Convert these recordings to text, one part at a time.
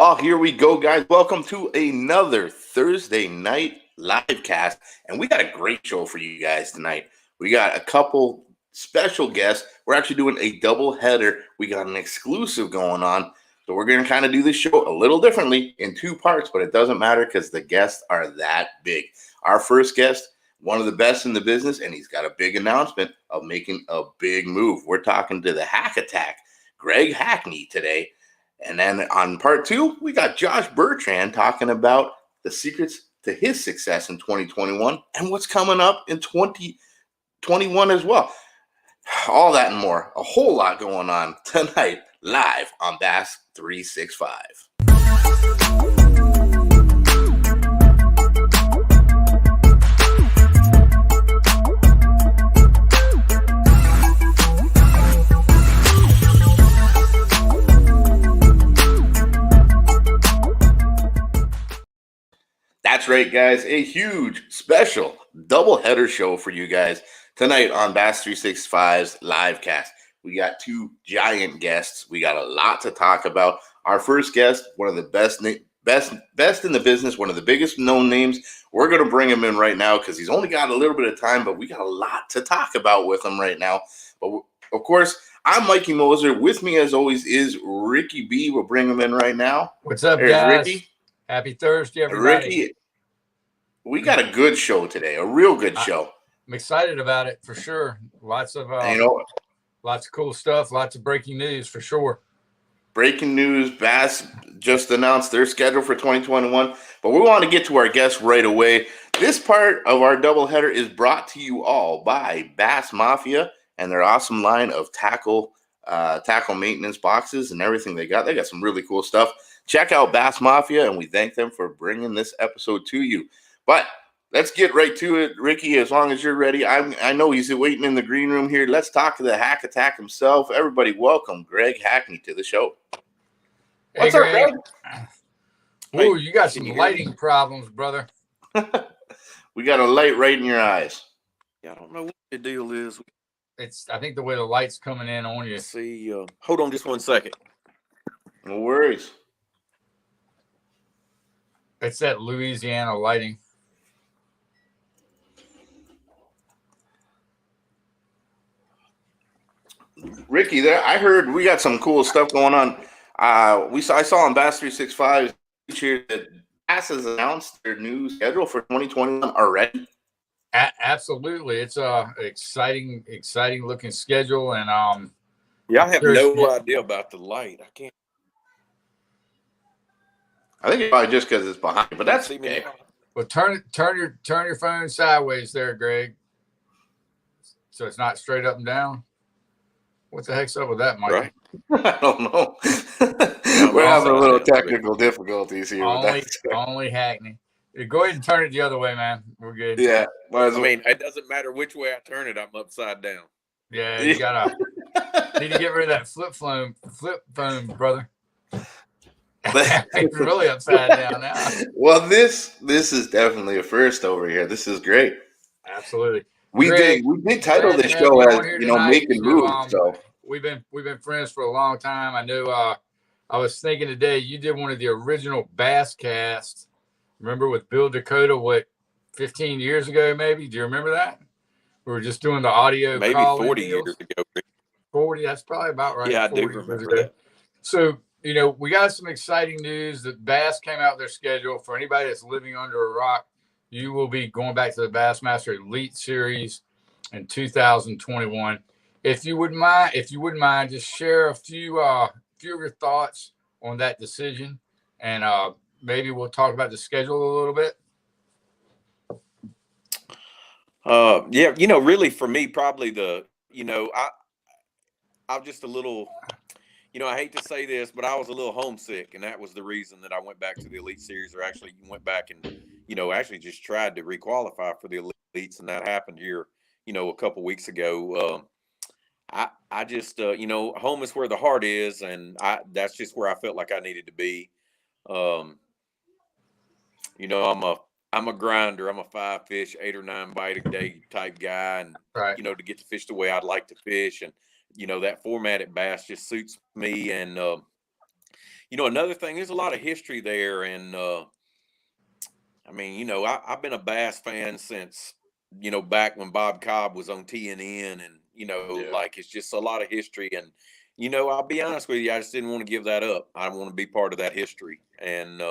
Oh, here we go, guys. Welcome to another Thursday night live cast. And we got a great show for you guys tonight. We got a couple special guests. We're actually doing a double header. We got an exclusive going on. So we're going to kind of do this show a little differently in two parts, but it doesn't matter because the guests are that big. Our first guest, one of the best in the business, and he's got a big announcement of making a big move. We're talking to the Hack Attack, Greg Hackney, today. And then on part two, we got Josh Bertrand talking about the secrets to his success in 2021 and what's coming up in 2021 as well. All that and more. A whole lot going on tonight live on Bass 365. That's right, guys. A huge special doubleheader show for you guys tonight on Bass 365's LiveCast. We got two giant guests. We got a lot to talk about. Our first guest, one of the best in the business, one of the biggest known names. We're going to bring him in right now because he's only got a little bit of time, but we got a lot to talk about with him right now. But of course, I'm Mikey Moser. With me, as always, is Ricky B. We'll bring him in right now. What's up, There's guys? Ricky. Happy Thursday, everybody. Ricky, we got a good show today, a real good show. I'm excited about it for sure. Lots of lots of cool stuff, lots of breaking news for sure. Breaking news, Bass just announced their schedule for 2021, but we want to get to our guests right away. This part of our doubleheader is brought to you all by Bass Mafia and their awesome line of tackle maintenance boxes and everything they got. They got some really cool stuff. Check out Bass Mafia, and we thank them for bringing this episode to you. But let's get right to it, Ricky, as long as you're ready. I know he's waiting in the green room here. Let's talk to the Hack Attack himself. Everybody, welcome Greg Hackney to the show. Hey, What's Greg. up, Greg? Ooh, you got some lighting problems, brother. We got a light right in your eyes. Yeah, I don't know what the deal is. It's, I think, the way the light's coming in on you. Let's see, hold on just 1 second. No worries. It's that Louisiana lighting. Ricky, there, I heard we got some cool stuff going on. I saw on Bass 365 here that Bass has announced their new schedule for 2021 already. Absolutely, it's a exciting looking schedule, and yeah, I have no idea about the light. I can't. I think it's probably just because it's behind, but that's okay. Well, turn your phone sideways there, Greg, so it's not straight up and down. What the heck's up with that, Mike? Right. I don't know. We're having a little technical difficulties here. Only Hackney. Go ahead and turn it the other way, man. We're good. Yeah. I mean, it doesn't matter which way I turn it. I'm upside down. Yeah, you gotta need to get rid of that flip phone, brother. It's really upside down now. Well, this is definitely a first over here. This is great. Absolutely. We did title the show as making moves. So we've been friends for a long time. I know. I was thinking today you did one of the original Bass casts. Remember with Bill Dakota? 15 years ago, maybe? Do you remember that? We were just doing the audio. Maybe 40 years ago. 40. That's probably about right. Yeah, I do remember that. So we got some exciting news that Bass came out with their schedule. For anybody that's living under a rock, you will be going back to the Bassmaster Elite Series in 2021. If you wouldn't mind, just share a few of your thoughts on that decision, and maybe we'll talk about the schedule a little bit. Yeah, really for me, probably I'm just a little. I hate to say this, but I was a little homesick, and that was the reason that I went back to the Elite Series, or actually went back and, actually just tried to requalify for the Elites, and that happened here, a couple weeks ago. I just, home is where the heart is, and that's just where I felt like I needed to be. I'm a grinder. I'm a 5 fish, 8 or 9 bite a day type guy, and right. To get the fish the way I'd like to fish, and that format at Bass just suits me. And you know, another thing, there's a lot of history there. And, I mean, you know, I've been a bass fan since, you know, back when Bob Cobb was on TNN, and, you know, Yeah. like, it's just a lot of history. And, you know, I'll be honest with you, I just didn't want to give that up. I want to be part of that history. And,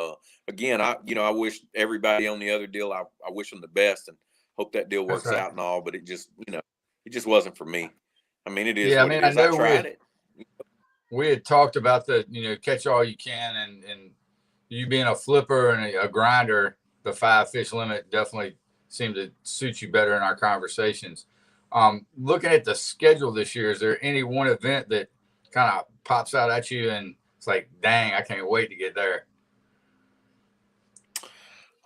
again, you know, I wish everybody on the other deal, I wish them the best and hope that deal That's works right. out and all, but it just, you know, it just wasn't for me. I mean, it is Yeah, I what mean, it I is. I know tried it. we had talked about the, you know, catch all you can, and you being a flipper and a grinder, the 5 fish limit definitely seemed to suit you better in our conversations. Looking at the schedule this year, is there any one event that kind of pops out at you and it's like, dang, I can't wait to get there?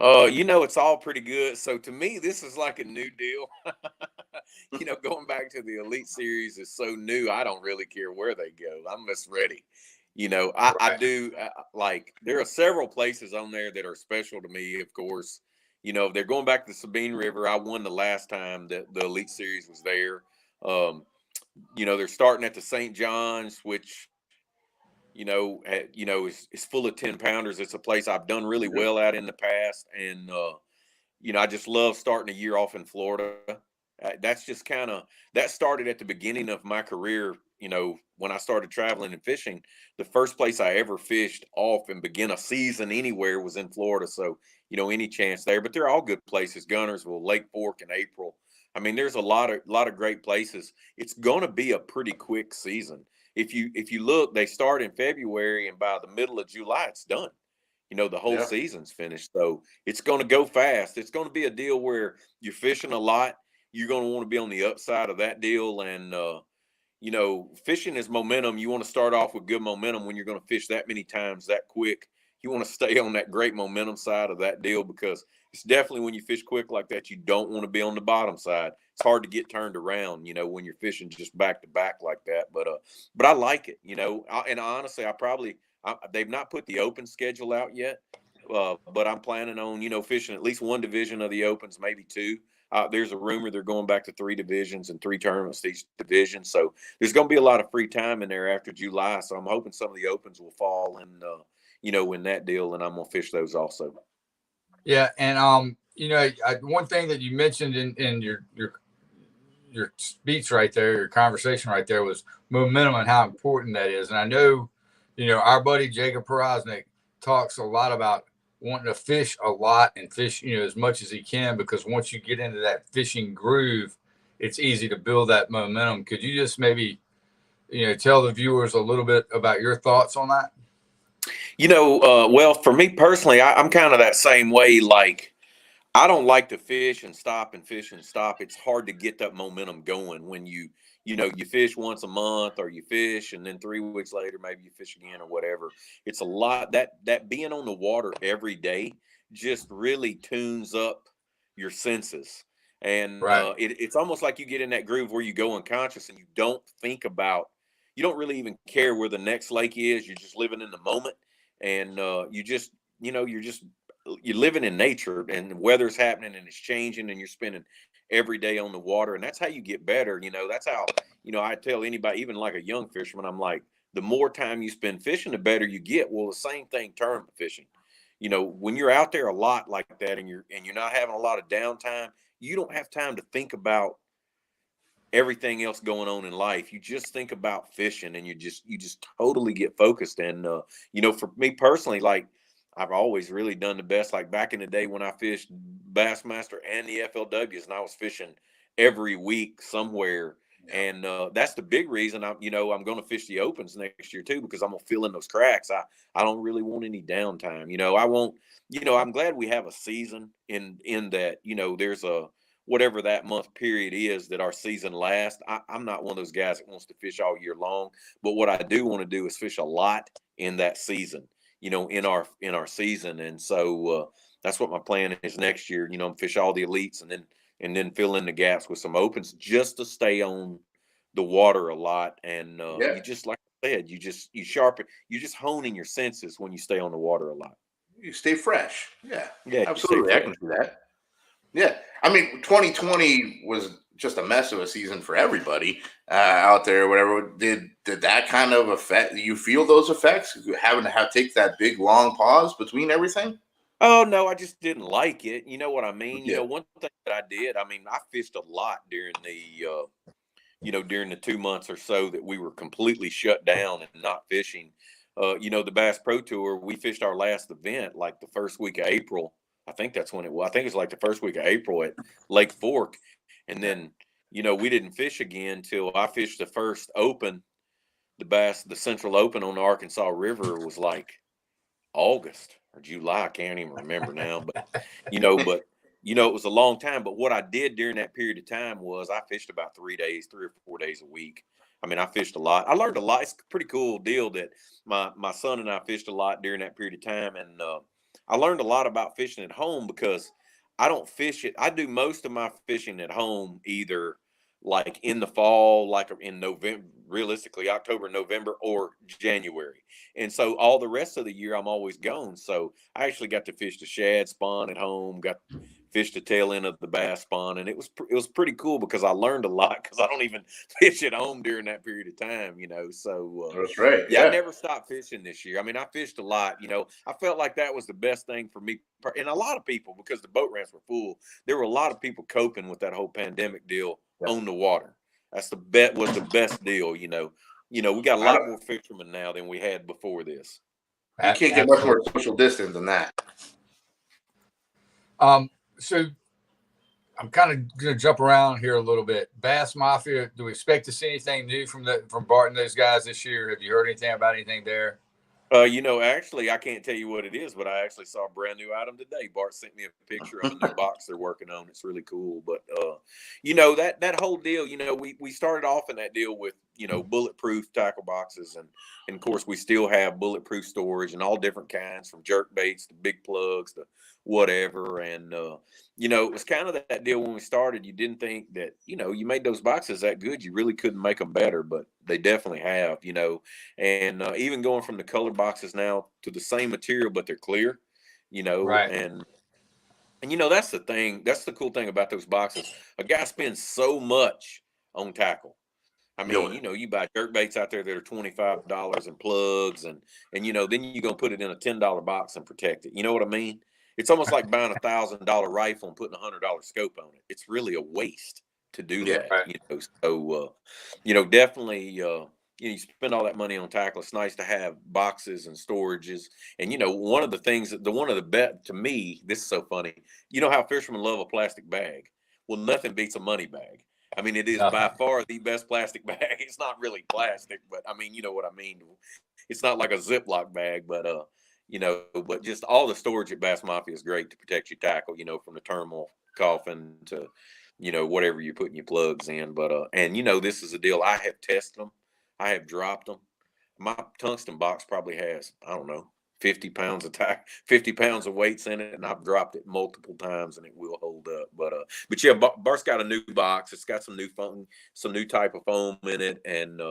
You know, it's all pretty good. So to me, this is like a new deal. You know, going back to the Elite Series is so new. I don't really care where they go. I'm just ready. You know, I Right. do like, there are several places on there that are special to me. Of course, you know, they're going back to the Sabine River. I won the last time that the Elite Series was there. You know, they're starting at the St. John's, which, you know, is full of 10-pounders. It's a place I've done really well at in the past. And, you know, I just love starting a year off in Florida. That's just kind of, that started at the beginning of my career. You know, when I started traveling and fishing, the first place I ever fished off and begin a season anywhere was in Florida. So, you know, any chance there, but they're all good places. Gunnersville, Lake Fork in April. I mean, there's a lot of great places. It's going to be a pretty quick season. If you look, they start in February, and by the middle of July, it's done. You know, the whole Yeah. season's finished. So it's going to go fast. It's going to be a deal where you're fishing a lot. You're going to want to be on the upside of that deal. And, you know, fishing is momentum. You want to start off with good momentum when you're going to fish that many times that quick. You want to stay on that great momentum side of that deal, because it's definitely, when you fish quick like that, you don't want to be on the bottom side. It's hard to get turned around, you know, when you're fishing just back to back like that. But I like it, you know, and honestly, they've not put the open schedule out yet, but I'm planning on, you know, fishing at least one division of the opens, maybe two. There's a rumor they're going back to 3 divisions and 3 tournaments each division. So there's going to be a lot of free time in there after July. So I'm hoping some of the opens will fall in, you know, in that deal, and I'm going to fish those also. Yeah. And, you know, one thing that you mentioned in your speech right there, your conversation right there, was momentum and how important that is. And I know, you know, our buddy Jacob Porosnik talks a lot about wanting to fish a lot and fish, you know, as much as he can, because once you get into that fishing groove, it's easy to build that momentum. Could you just maybe, you know, tell the viewers a little bit about your thoughts on that? You know, well, for me personally, I'm kind of that same way. Like, I don't like to fish and stop and fish and stop. It's hard to get that momentum going when you know, you fish once a month, or you fish and then 3 weeks later, maybe you fish again or whatever. It's a lot that being on the water every day just really tunes up your senses. And Right. it's almost like you get in that groove where you go unconscious and you don't think about, you don't really even care where the next lake is. You're just living in the moment. And you just, you know, you're living in nature, and the weather's happening and it's changing, and you're spending every day on the water. And that's how you get better. You know, that's how, you know, I tell anybody, even like a young fisherman, I'm like, the more time you spend fishing, the better you get. Well, the same thing tournament fishing. You know, when you're out there a lot like that, and you're not having a lot of downtime, you don't have time to think about everything else going on in life. You just think about fishing, and you just totally get focused. And you know, for me personally, like, I've always really done the best. Like, back in the day when I fished Bassmaster and the FLWs, and I was fishing every week somewhere. Yeah. And that's the big reason I'm going to fish the opens next year too, because I'm going to fill in those cracks. I don't really want any downtime. You know, I won't, you know, I'm glad we have a season in that, you know, there's a, whatever that month period is that our season lasts. I'm not one of those guys that wants to fish all year long, but what I do want to do is fish a lot in that season, you know, in our season. And so that's what my plan is next year. You know, fish all the elites, and then fill in the gaps with some opens, just to stay on the water a lot. And Yeah. you just, like I said, you sharpen, you just honing your senses when you stay on the water a lot. You stay fresh. Yeah. Yeah, you stay Absolutely. I fresh. can see that. Yeah. I mean, 2020 was just a mess of a season for everybody out there. Whatever did that kind of affect you? Feel those effects having to take that big long pause between everything? Oh no, I just didn't like it. You know what I mean? You Yeah. know, one thing that I did, I mean, I fished a lot during the during the 2 months or so that we were completely shut down and not fishing. The Bass Pro Tour, we fished our last event like the first week of April. I think that's when it was. I think it was like the first week of April at Lake Fork. And then, we didn't fish again till I fished the first open, the Central Open on the Arkansas River was like August or July. I can't even remember now, but it was a long time. But what I did during that period of time was I fished about 3 or 4 days a week. I mean, I fished a lot. I learned a lot. It's a pretty cool deal that my son and I fished a lot during that period of time. And I learned a lot about fishing at home because I don't fish it. I do most of my fishing at home either like in the fall, like in November, realistically October, November, or January. And so all the rest of the year I'm always gone. So I actually got to fish the shad spawn at home, got fished the tail end of the bass spawn, and it was pretty cool because I learned a lot because I don't even fish at home during that period of time, So That's right. yeah, I never stopped fishing this year. I mean, I fished a lot. I felt like that was the best thing for me, and a lot of people, because the boat ramps were full. There were a lot of people coping with that whole pandemic deal on the water. Was the best deal. We got a lot more fishermen now than we had before this. You can't get much more social distance than that. So I'm kind of going to jump around here a little bit. Bass Mafia, do we expect to see anything new from Bart and those guys this year? Have you heard anything about anything there? Actually, I can't tell you what it is, but I actually saw a brand new item today. Bart sent me a picture of a new box they're working on. It's really cool. But, that whole deal, we started off in that deal with, bulletproof tackle boxes. And of course, we still have bulletproof storage and all different kinds, from jerk baits to big plugs to whatever. And, it was kind of that deal when we started. You didn't think that, you made those boxes that good. You really couldn't make them better, but they definitely have, and even going from the color boxes now to the same material, but they're clear, Right. and that's the thing. That's the cool thing about those boxes. A guy spends so much on tackle. I mean, you buy jerk baits out there that are $25 and plugs, and then you're gonna put it in a $10 box and protect it. You know what I mean? It's almost like buying $1,000 rifle and putting $100 scope on it. It's really a waste to do that. Right. So definitely, you spend all that money on tackle. It's nice to have boxes and storages. And one of the things to me, this is so funny. You know how fishermen love a plastic bag? Well, nothing beats a money bag. I mean, it is by far the best plastic bag. It's not really plastic, but I mean, you know what I mean. It's not like a Ziploc bag, but but just all the storage at Bass Mafia is great to protect your tackle, from the terminal coffin to, whatever you're putting your plugs in. But, and this is a deal. I have tested them. I have dropped them. My tungsten box probably has, I don't know, 50 pounds of 50 pounds of weights in it. And I've dropped it multiple times and it will hold up. But yeah, Bart's got a new box. It's got some new type of foam in it. And,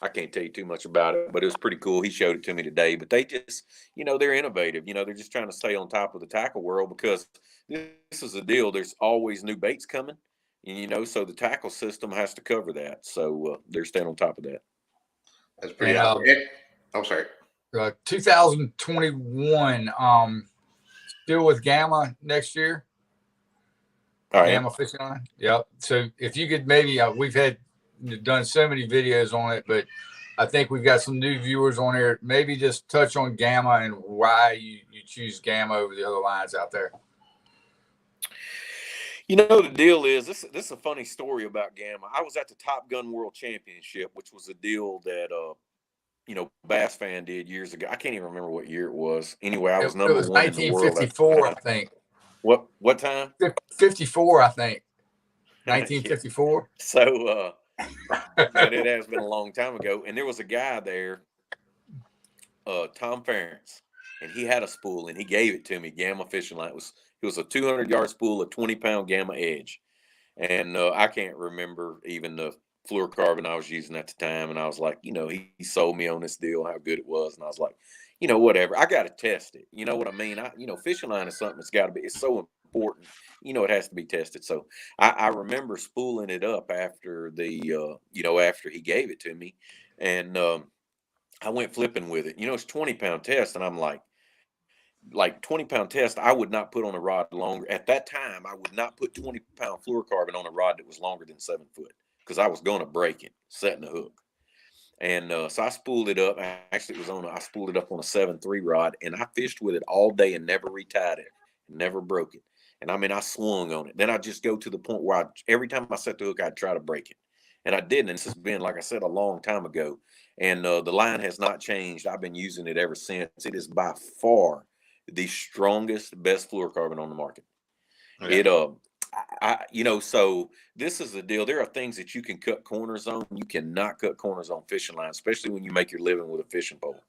I can't tell you too much about it, but it was pretty cool. He showed it to me today. But they just, they're innovative. They're just trying to stay on top of the tackle world because this is the deal. There's always new baits coming, and so the tackle system has to cover that. So they're staying on top of that. That's pretty awesome. I'm sorry. 2021, still with Gamma next year. Gamma fishing on. Yep. So if you could maybe, we've done so many videos on it, but I think we've got some new viewers on here. Maybe just touch on Gamma and why you choose Gamma over the other lines out there. The deal is this is a funny story about Gamma. I was at the Top Gun World Championship, which was a deal that Bass Fan did years ago. I can't even remember what year it was. Anyway, I was number one in the world. 1954, I think. What time? 54, I think. 1954. So it has been a long time ago. And there was a guy there, Tom Ferentz, and he had a spool and he gave it to me, Gamma fishing line. It was a 200-yard spool, a 20-pound Gamma edge. And I can't remember even the fluorocarbon I was using at the time. And I was like, he sold me on this deal, how good it was. And I was like, whatever. I got to test it. You know what I mean? Fishing line is something that's got to be, it's so important. You know, it has to be tested. So I remember spooling it up after the, after he gave it to me, and I went flipping with it. You know, it's 20-pound test, and I'm like 20-pound test, I would not put on a rod longer. At that time, I would not put 20-pound fluorocarbon on a rod that was longer than 7 foot because I was going to break it, setting the hook. And so I spooled it up. Actually, I spooled it up on a 7.3 rod, and I fished with it all day and never retied it, never broke it. And I mean, I swung on it. Then I just go to the point where every time I set the hook, I'd try to break it. And I didn't. And this has been, like I said, a long time ago. And the line has not changed. I've been using it ever since. It is by far the strongest, best fluorocarbon on the market. Yeah. So this is the deal. There are things that you can cut corners on. You cannot cut corners on fishing line, especially when you make your living with a fishing pole.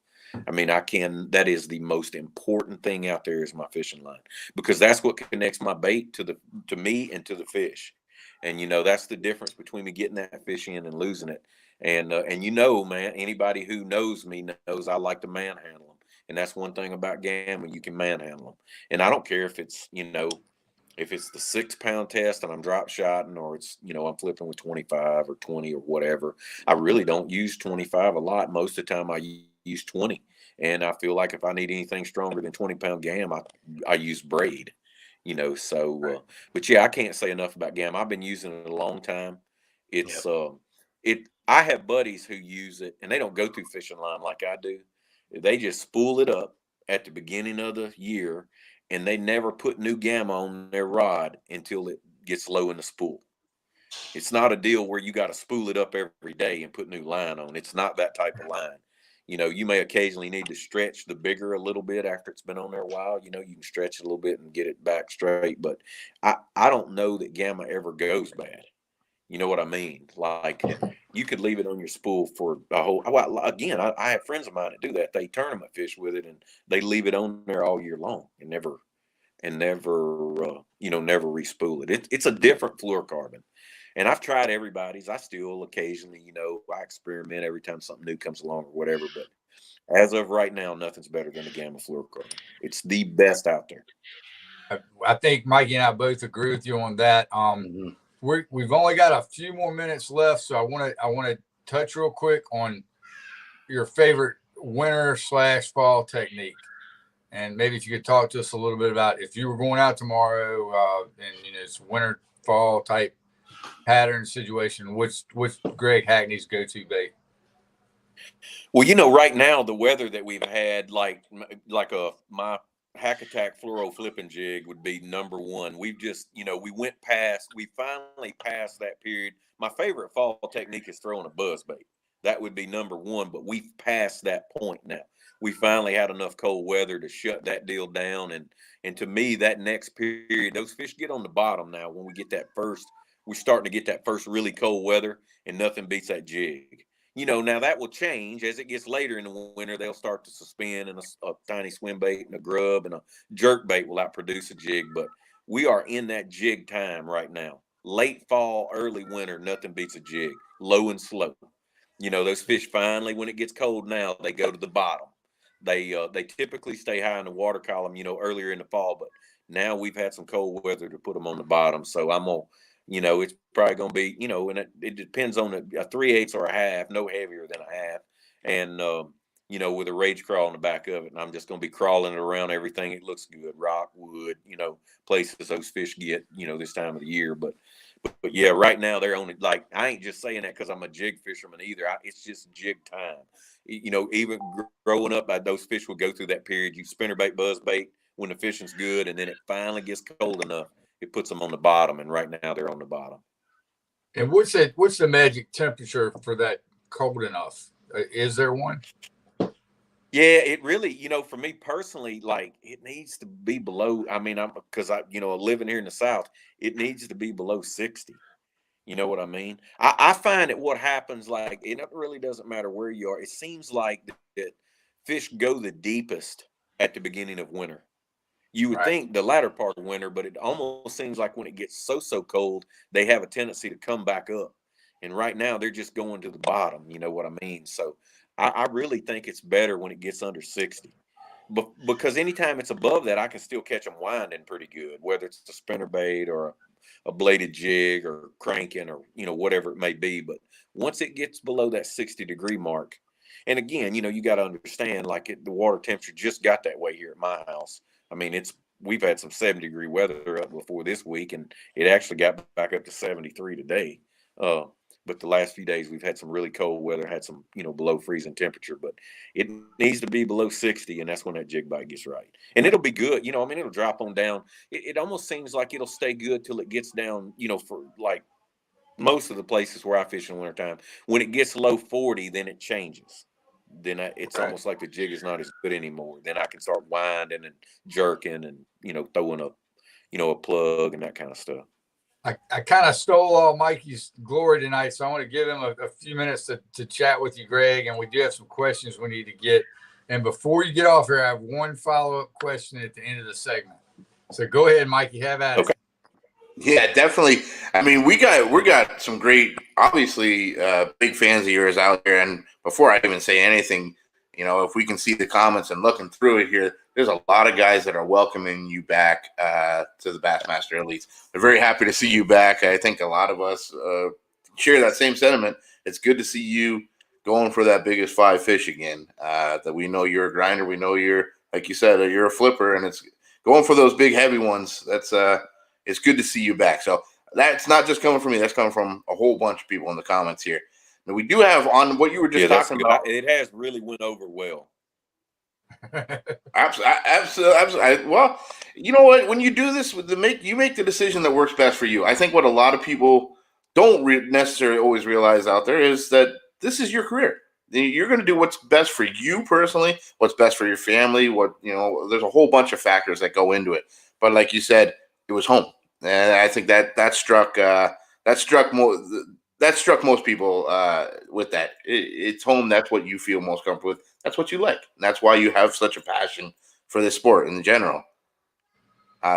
I mean, that is the most important thing out there is my fishing line, because that's what connects my bait to me and to the fish. And, that's the difference between me getting that fish in and losing it. And man, anybody who knows me knows I like to manhandle them. And that's one thing about Gamma, you can manhandle them. And I don't care if it's, if it's the 6-pound test and I'm drop shotting, or it's, I'm flipping with 25 or 20 or whatever. I really don't use 25 a lot. Most of the time I use 20. And I feel like if I need anything stronger than 20-pound gam, I use braid, but yeah, I can't say enough about gam. I've been using it a long time. It's, I have buddies who use it and they don't go through fishing line like I do. They just spool it up at the beginning of the year, and they never put new gamma on their rod until it gets low in the spool. It's not a deal where you got to spool it up every day and put new line on. It's not that type of line. You may occasionally need to stretch the bigger a little bit after it's been on there a while. You can stretch it a little bit and get it back straight. But I don't know that gamma ever goes bad. You know what I mean? Like, you could leave it on your spool for a whole. Well, again, I have friends of mine that do that. They tournament fish with it, and they leave it on there all year long and never re-spool it. It's a different fluorocarbon. And I've tried everybody's. I still occasionally, I experiment every time something new comes along or whatever. But as of right now, nothing's better than the gamma fluorocarbon. It's the best out there. I think Mikey and I both agree with you on that. We've only got a few more minutes left, so I want to touch real quick on your favorite winter/fall technique, and maybe if you could talk to us a little bit about if you were going out tomorrow and it's winter fall type pattern situation, what's Greg Hackney's go-to bait? Well, right now the weather that we've had, my Hack Attack fluoro flipping jig would be number one. We've just, we finally passed that period. My favorite fall technique is throwing a buzz bait. That would be number one, but we've passed that point now. We finally had enough cold weather to shut that deal down. And to me, that next period, those fish get on the bottom now. When we get we're starting to get that first really cold weather, and nothing beats that jig. Now that will change as it gets later in the winter. They'll start to suspend, and a tiny swim bait and a grub and a jerk bait will outproduce a jig. But we are in that jig time right now. Late fall, early winter, nothing beats a jig. Low and slow. Those fish finally, when it gets cold now, they go to the bottom. They typically stay high in the water column, earlier in the fall. But now we've had some cold weather to put them on the bottom. So I'm going to, it's probably going to be, and it depends on a 3/8 or a half, no heavier than a half. And, with a rage crawl on the back of it. And I'm just going to be crawling it around everything. It looks good. Rock, wood, places those fish get, this time of the year. But yeah, right now they're only I ain't just saying that because I'm a jig fisherman either. It's just jig time. Even growing up, those fish will go through that period. You spinnerbait, buzzbait when the fishing's good. And then it finally gets cold enough. It puts them on the bottom, and right now they're on the bottom. And what's the magic temperature for that cold enough? Is there one? Yeah, it really, for me personally, it needs to be below. I mean, because I living here in the South, it needs to be below 60. You know what I mean? I find that what happens, it really doesn't matter where you are. It seems like that fish go the deepest at the beginning of winter. You would think the latter part of winter, but it almost seems like when it gets so cold, they have a tendency to come back up. And right now they're just going to the bottom. You know what I mean? So I really think it's better when it gets under 60. because anytime it's above that, I can still catch them winding pretty good, whether it's a spinnerbait or a bladed jig or cranking or, you know, whatever it may be. But once it gets below that 60-degree mark, and again, you know, you got to understand, like the water temperature just got that way here at my house. I mean, we've had some 70-degree weather up before this week, and it actually got back up to 73 today. But the last few days we've had some really cold weather, had some, you know, below freezing temperature, but it needs to be below 60, and that's when that jig bite gets right. And it'll be good. You know, I mean, it'll drop on down. It almost seems like it'll stay good till it gets down, you know, for like most of the places where I fish in the wintertime. When it gets low 40, then it changes. Then it's almost like the jig is not as good anymore. Then I can start winding and jerking and, you know, throwing a, you know, a plug and that kind of stuff. I kind of stole all Mikey's glory tonight, so I want to give him a few minutes to chat with you, Greg, and we do have some questions we need to get. And before you get off here, I have one follow-up question at the end of the segment. So go ahead, Mikey, have at it. Yeah, definitely. I mean, we got some great, obviously, big fans of yours out there. And before I even say anything, you know, if we can see the comments and looking through it here, there's a lot of guys that are welcoming you back to the Bassmaster Elites. They're very happy to see you back. I think a lot of us share that same sentiment. It's good to see you going for that biggest 5 fish again. That we know you're a grinder. We know you're, like you said, you're a flipper, and it's going for those big heavy ones. That's it's good to see you back. So that's not just coming from me. That's coming from a whole bunch of people in the comments here. Now, we do have on what you were just talking about. It has really went over well. Absolutely. Well, you know what? When you do this, you make the decision that works best for you. I think what a lot of people don't necessarily always realize out there is that this is your career. You're going to do what's best for you personally, what's best for your family. There's a whole bunch of factors that go into it. But like you said, it was home, and I think that struck most people with that. It's home. That's what you feel most comfortable with. That's what you like. And that's why you have such a passion for this sport in general.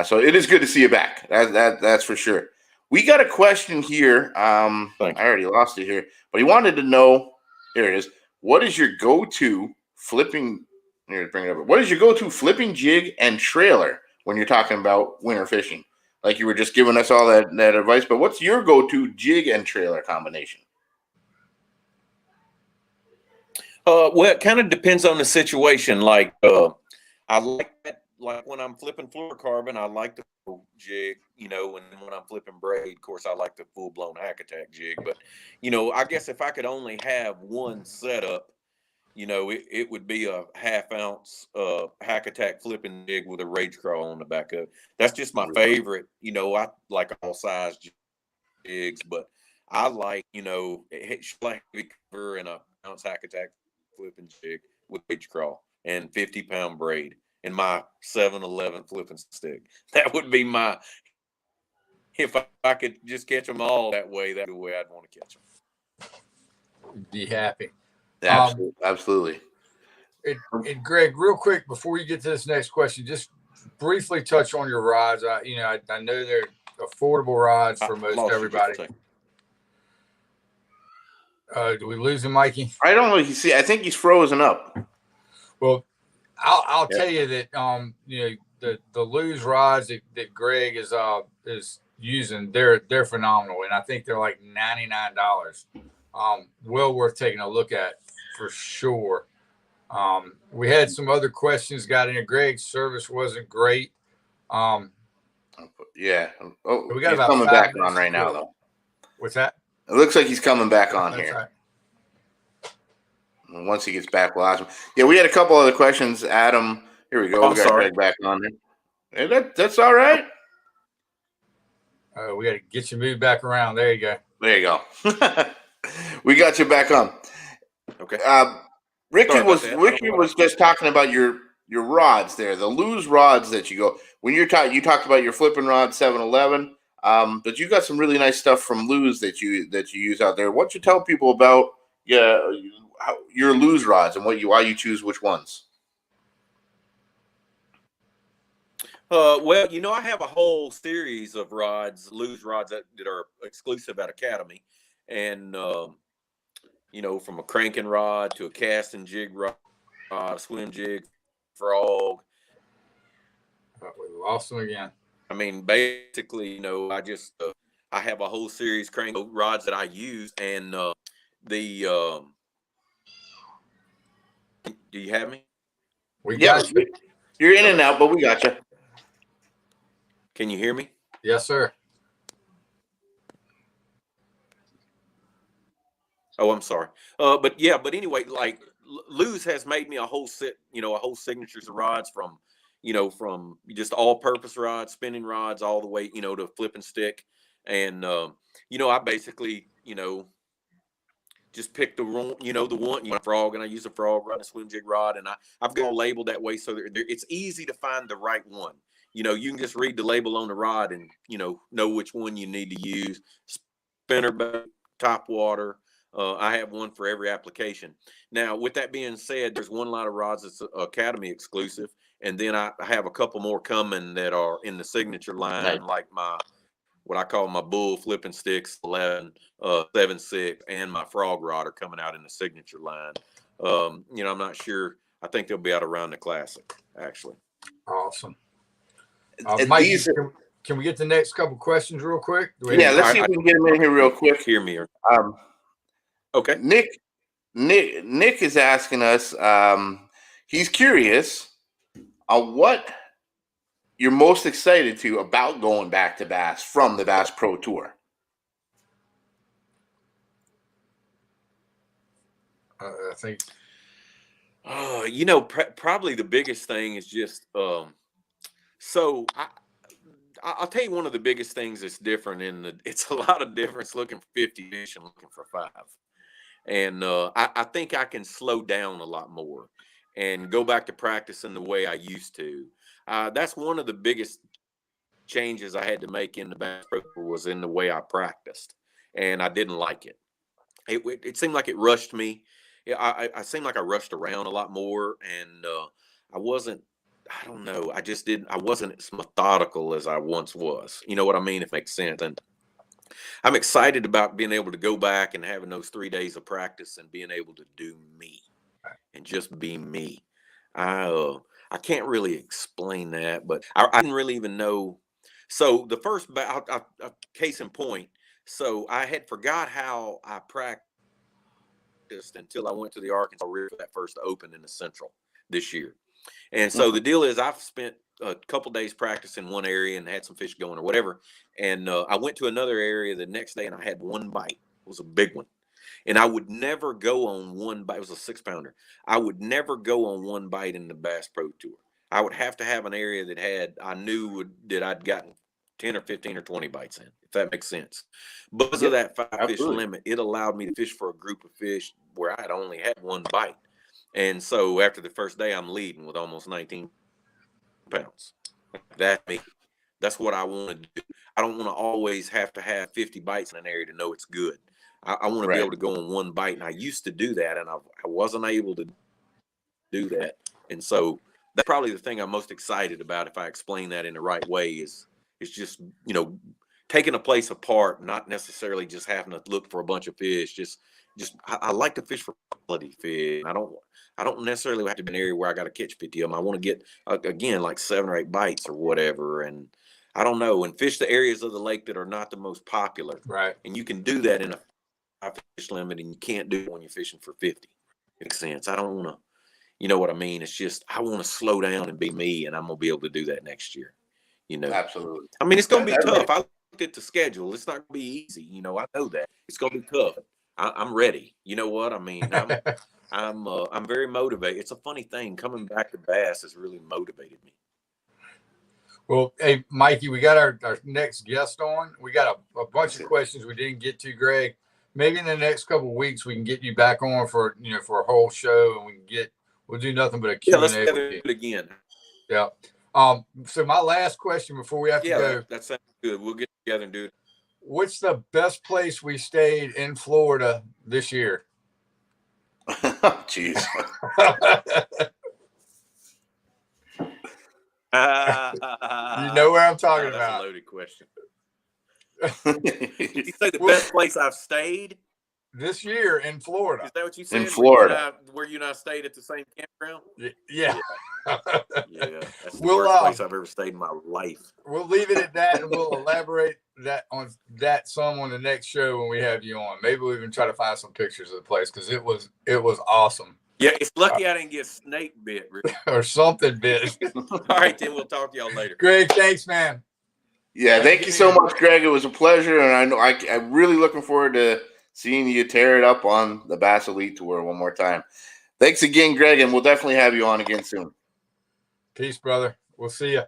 So it is good to see you back. That's for sure. We got a question here. I already lost it here, but he wanted to know. Here it is. What is your go-to flipping? Here, bring it up. What is your go-to flipping jig and trailer when you're talking about winter fishing? Like you were just giving us all that advice, but what's your go-to jig and trailer combination? Well, it kind of depends on the situation. Like I like that, like when I'm flipping fluorocarbon, I like the jig, you know, and when I'm flipping braid, of course, I like the full-blown hack attack jig. But, you know, I guess if I could only have one setup, you know, it would be a 1/2 ounce hack attack flipping jig with a rage crawl on the back of it. That's just my favorite. You know, I like all size jigs, but I like, you know, heavy cover and a 1 ounce hack attack flipping jig with rage crawl and 50-pound braid and my 7-Eleven flipping stick. That would be my, if I could just catch them all that way, that's the way I'd want to catch them. Be happy. Absolutely. And Greg, real quick before you get to this next question, just briefly touch on your rods. I know they're affordable rods for most everybody. Do we lose him, Mikey? I don't know. I think he's frozen up. Well, I'll tell you that you know the Lose rods that Greg is using, they're phenomenal, and I think they're like $99. Well worth taking a look at for sure. We had some other questions got in here. Greg's service wasn't great. Yeah. Oh, we got he's about coming back on right now, though. What's that? It looks like he's coming back on here. Right. And once he gets back, we'll ask him. Yeah, we had a couple other questions. Adam, here we go. We got Greg back on there. Hey, that's all right. We got to get you moved back around. There you go. There you go. We got you back on. Okay. Ricky was just talking about your rods there, the Lose rods that you go when you talked about your flipping rod 7-Eleven, but you got some really nice stuff from Lose that you use out there. Why don't you tell people about your Lose rods and why you choose which ones? Well, you know, I have a whole series of rods, Lose rods that are exclusive at Academy, and you know, from a cranking rod to a casting jig rod, a swim jig, frog. We lost him again. I mean, basically, you know, I have a whole series crankbait rods that I use, and do you have me? We got you. You're in and out, but we got you. Can you hear me? Yes, sir. Oh, I'm sorry. But anyway, like Luz has made me a whole set, you know, a whole signatures of rods from just all-purpose rods, spinning rods, all the way, you know, to flip and stick. And you know, I basically, you know, just pick the one frog, and I use a frog rod, a swim jig rod, and I've got it labeled that way so that it's easy to find the right one. You know, you can just read the label on the rod and, you know which one you need to use. Spinnerbait, top water. I have one for every application. Now, with that being said, there's one line of rods that's Academy exclusive, and then I have a couple more coming that are in the signature line, like what I call my bull flipping sticks, 11, 7/6, and my frog rod are coming out in the signature line. You know, I'm not sure. I think they'll be out around the Classic, actually. Awesome. Mike, can we get the next couple questions real quick? Yeah, let's see if we can get them in here real quick. Hear me. Okay. Nick is asking us. He's curious on what you're most excited about going back to bass from the Bass Pro Tour. I think. You know, probably the biggest thing is just. So I'll tell you one of the biggest things that's different it's a lot of difference looking for 50 fish and looking for 5. And I think I can slow down a lot more and go back to practicing the way I used to. That's one of the biggest changes I had to make in the Bass Pro Tour was in the way I practiced, and I didn't like it. It seemed like it rushed me. I seemed like I rushed around a lot more, and I wasn't. I don't know. I wasn't as methodical as I once was. You know what I mean? If it makes sense. And I'm excited about being able to go back and having those 3 days of practice and being able to do me and just be me. I can't really explain that, but I didn't really even know. So the first case in point. So I had forgot how I practiced until I went to the Arkansas River for that first Open in the Central this year. And so the deal is I've spent a couple days practicing in one area and had some fish going or whatever. And I went to another area the next day and I had one bite. It was a big one. And I would never go on one bite. It was a 6-pounder. I would never go on one bite in the Bass Pro Tour. I would have to have an area that I knew that I'd gotten 10 or 15 or 20 bites in, if that makes sense. Because of that 5-fish limit, it allowed me to fish for a group of fish where I'd only had one bite. And so after the first day, I'm leading with almost 19 pounds. That's what I want to do. I don't want to always have to have 50 bites in an area to know it's good. I want to be able to go on one bite. And I used to do that, and I wasn't able to do that. And so that's probably the thing I'm most excited about, if I explain that in the right way, is just, you know, taking a place apart, not necessarily just having to look for a bunch of fish. I like to fish for quality fish. I don't necessarily have to be in an area where I got to catch 50 of them. I want to get, again, like 7 or 8 bites or whatever. And I don't know, and fish the areas of the lake that are not the most popular. Right. And you can do that in a 5-fish limit, and you can't do it when you're fishing for 50. Makes sense. I don't want to, you know what I mean? It's just, I want to slow down and be me, and I'm going to be able to do that next year. You know? Absolutely. I mean, it's going to be tough. I looked at the schedule. It's not going to be easy. You know, I know that. It's going to be tough. I'm ready. You know what? I mean, I'm very motivated. It's a funny thing. Coming back to bass has really motivated me. Well, hey, Mikey, we got our next guest on. We got a bunch of questions we didn't get to, Greg. Maybe in the next couple of weeks we can get you back on for a whole show, and we'll do nothing but a Q&A. Let's do it again. Yeah. So my last question before we have to go. That sounds good. We'll get together and do it. What's the best place we stayed in Florida this year? Jeez. You know where I'm talking about. That's a loaded question. You say the best place I've stayed this year in Florida? Is that what you said? In Florida, where you and I stayed at the same campground? Yeah. Yeah, that's the We'll worst place I've ever stayed in my life. we'll leave it at that, and we'll elaborate that on that some on the next show when we have you on. Maybe we'll even try to find some pictures of the place because it was awesome. Yeah, it's lucky I didn't get snake bit, Rick. Or something bit. All right, then we'll talk to y'all later. Greg, thanks, man. Yeah, thank you so much, Greg. It was a pleasure, and I know I'm really looking forward to seeing you tear it up on the Bass Elite Tour one more time. Thanks again, Greg, and we'll definitely have you on again soon. Peace, brother. We'll see you.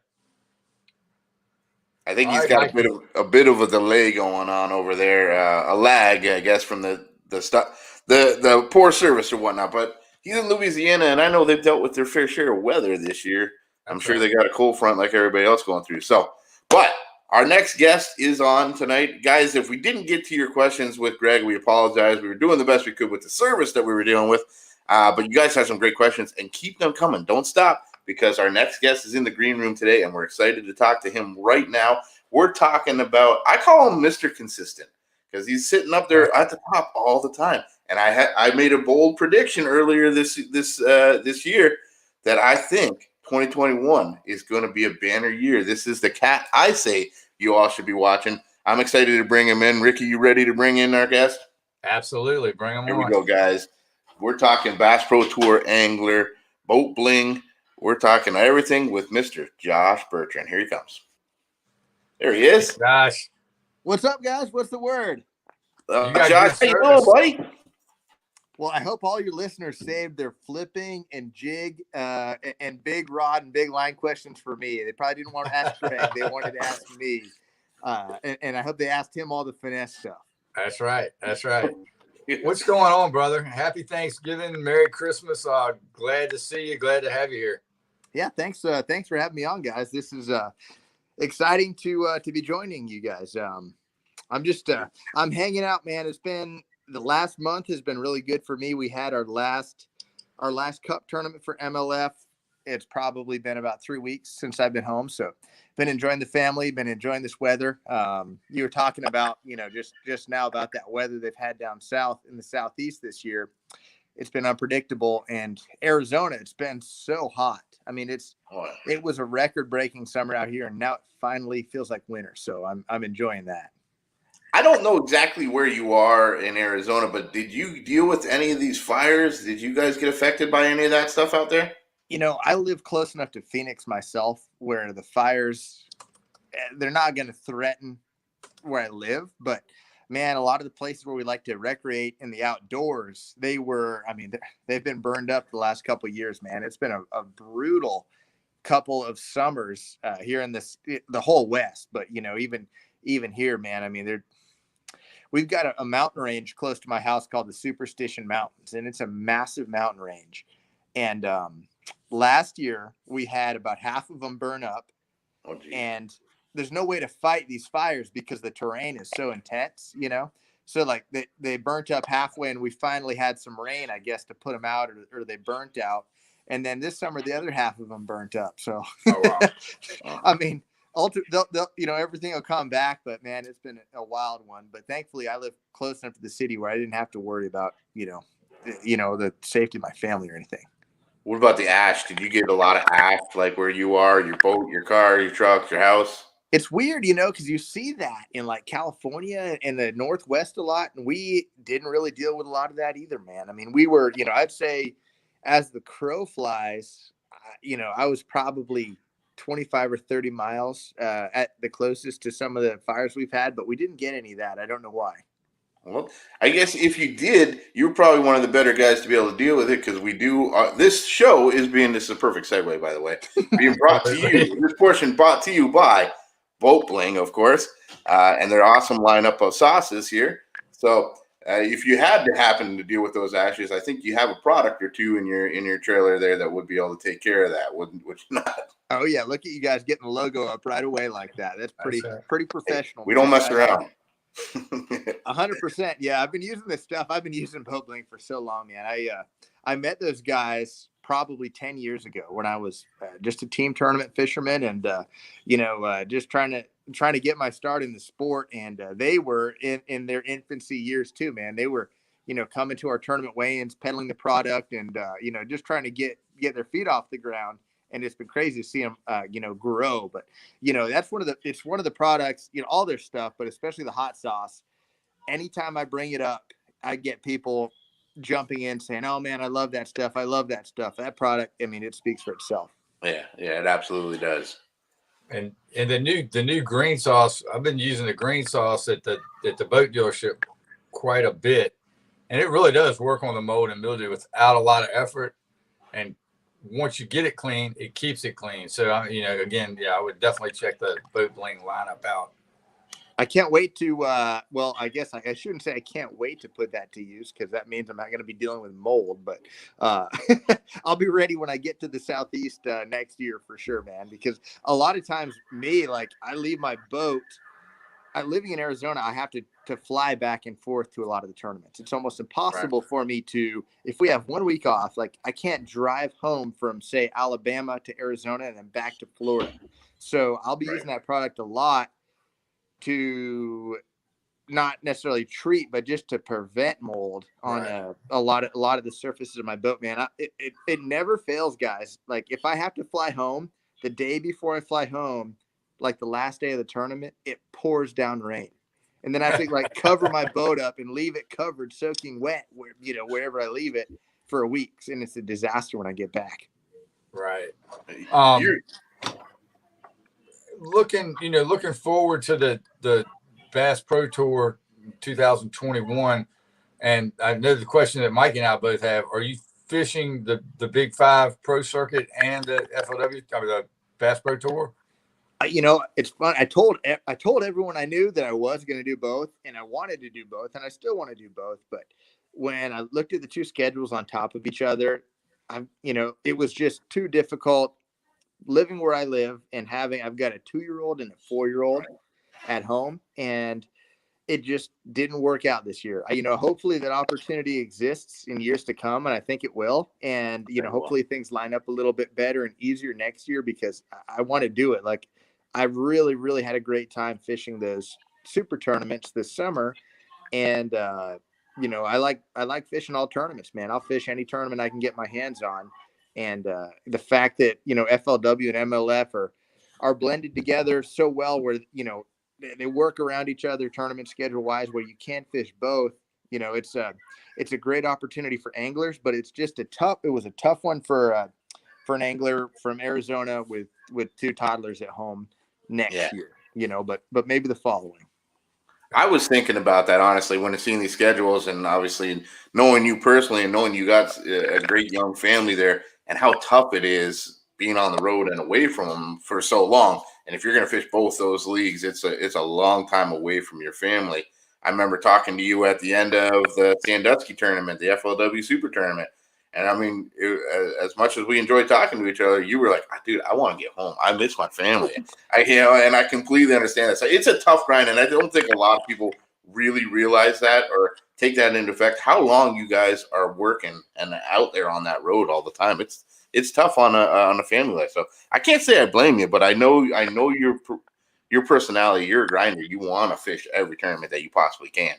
I think he's got a bit of a delay going on over there, a lag, I guess, from the poor service or whatnot. But he's in Louisiana, and I know they've dealt with their fair share of weather this year. I'm sure they got a cold front like everybody else going through. So, but our next guest is on tonight. Guys, if we didn't get to your questions with Greg, we apologize. We were doing the best we could with the service that we were dealing with. But you guys have some great questions, and keep them coming. Don't stop, because our next guest is in the green room today, and we're excited to talk to him right now. We're talking about, I call him Mr. Consistent, because he's sitting up there at the top all the time. And I made a bold prediction earlier this year that I think 2021 is going to be a banner year. This is the cat I say you all should be watching. I'm excited to bring him in. Ricky, you ready to bring in our guest? Absolutely. Bring him on. Here we go, guys. We're talking Bass Pro Tour angler, boat bling. We're talking everything with Mr. Josh Bertrand. Here he comes. There he is. Josh. What's up, guys? What's the word? Josh, how you doing, buddy? Well, I hope all your listeners saved their flipping and jig and big rod and big line questions for me. They probably didn't want to ask Greg. They wanted to ask me. And I hope they asked him all the finesse stuff. That's right. That's right. What's going on, brother? Happy Thanksgiving. Merry Christmas. Glad to see you. Glad to have you here. Yeah, thanks. Thanks for having me on, guys. This is exciting to be joining you guys. I'm hanging out, man. It's been the last month has been really good for me. We had our last cup tournament for MLF. It's probably been about 3 weeks since I've been home, so been enjoying the family, been enjoying this weather. You were talking about, just now about that weather they've had down south in the southeast this year. It's been unpredictable, and Arizona, it's been so hot. I mean, it was a record-breaking summer out here, and now it finally feels like winter. So I'm enjoying that. I don't know exactly where you are in Arizona, but did you deal with any of these fires? Did you guys get affected by any of that stuff out there? I live close enough to Phoenix myself, where the fires, they're not going to threaten where I live, but man, a lot of the places where we like to recreate in the outdoors, they've been burned up the last couple of years, man. It's been a brutal couple of summers here in the whole West, but even here, man, we've got a mountain range close to my house called the Superstition Mountains, and it's a massive mountain range. And last year we had about half of them burn up, and there's no way to fight these fires because the terrain is so intense, so like they burnt up halfway, and we finally had some rain, I guess, to put them out, or they burnt out. And then this summer the other half of them burnt up. So I mean, everything will come back, but man, it's been a wild one. But thankfully I live close enough to the city where I didn't have to worry about the safety of my family or anything. What about the ash? Did you get a lot of ash, like where you are, your boat, your car, your truck, your house? It's weird, because you see that in like California and the Northwest a lot, and we didn't really deal with a lot of that either, man. I mean, we were, I'd say as the crow flies, I was probably 25 or 30 miles at the closest to some of the fires we've had, but we didn't get any of that. I don't know why. Well, I guess if you did, you're probably one of the better guys to be able to deal with it, because we do. This show is this is a perfect segue, by the way, being brought to you. This portion brought to you by Boat Bling, of course, and their awesome lineup of sauces here. So if you had to happen to deal with those ashes, I think you have a product or two in your trailer there that would be able to take care of that, wouldn't you not? Oh yeah, look at you guys getting the logo up right away like that. That's pretty professional. We don't mess around. 100%. Yeah, I've been using this stuff. I've been using Boat Bling for so long, man. I met those guys probably 10 years ago when I was just a team tournament fisherman, and just trying to get my start in the sport. And they were in their infancy years too, man. They were coming to our tournament weigh-ins, peddling the product, and just trying to get their feet off the ground. and it's been crazy to see them, grow. But that's it's one of the products, all their stuff, but especially the hot sauce. Anytime I bring it up, I get people jumping in saying, "Oh man, I love that stuff. I love that stuff. That product." I mean, it speaks for itself. Yeah, it absolutely does. And the new green sauce, I've been using the green sauce at the boat dealership quite a bit, and it really does work on the mold and mildew without a lot of effort. And once you get it clean, it keeps it clean. So I would definitely check the Boat Bling lineup out. I can't wait to, I guess I shouldn't say I can't wait to put that to use, because that means I'm not going to be dealing with mold, but I'll be ready when I get to the Southeast next year for sure, man, because a lot of times I leave my boat. Living in Arizona, I have to fly back and forth to a lot of the tournaments. It's almost impossible for me to, if we have 1 week off, I can't drive home from, say, Alabama to Arizona and then back to Florida. So I'll be using that product a lot to not necessarily treat, but just to prevent mold on a lot of the surfaces of my boat, man. It never fails, guys. Like, if I have to fly home, the day before I fly home, like the last day of the tournament, it pours down rain, and then I have to cover my boat up and leave it covered, soaking wet, wherever I leave it for a week, and it's a disaster when I get back. Right. Looking forward to the Bass Pro Tour 2021, and I know the question that Mike and I both have: are you fishing the Big 5 Pro Circuit and the FLW, the Bass Pro Tour? It's fun. I told everyone I knew that I was going to do both, and I wanted to do both, and I still want to do both. But when I looked at the two schedules on top of each other, it was just too difficult living where I live and I've got a 2-year-old and a 4-year-old at home, and it just didn't work out this year. Hopefully that opportunity exists in years to come, and I think it will. And, hopefully things line up a little bit better and easier next year, because I want to do it. I've really, really had a great time fishing those super tournaments this summer. And, I like fishing all tournaments, man. I'll fish any tournament I can get my hands on. And the fact that, FLW and MLF are blended together so well, where, they work around each other tournament schedule wise, where you can fish both. It's a great opportunity for anglers, but it's just it was a tough one for an angler from Arizona with 2 toddlers at home next year, but maybe the following. I was thinking about that, honestly, when seeing these schedules, and obviously knowing you personally and knowing you got a great young family there, and how tough it is being on the road and away from them for so long. And if you're going to fish both those leagues, it's a long time away from your family. I remember talking to you at the end of the Sandusky tournament, the FLW Super Tournament. And I mean, as much as we enjoyed talking to each other, you were like, dude, I want to get home. I miss my family. And I completely understand that. So it's a tough grind. And I don't think a lot of people really realize that or take that into effect, how long you guys are working and out there on that road all the time. It's tough on a family life. So I can't say I blame you, but I know your personality, you're a grinder. You want to fish every tournament that you possibly can.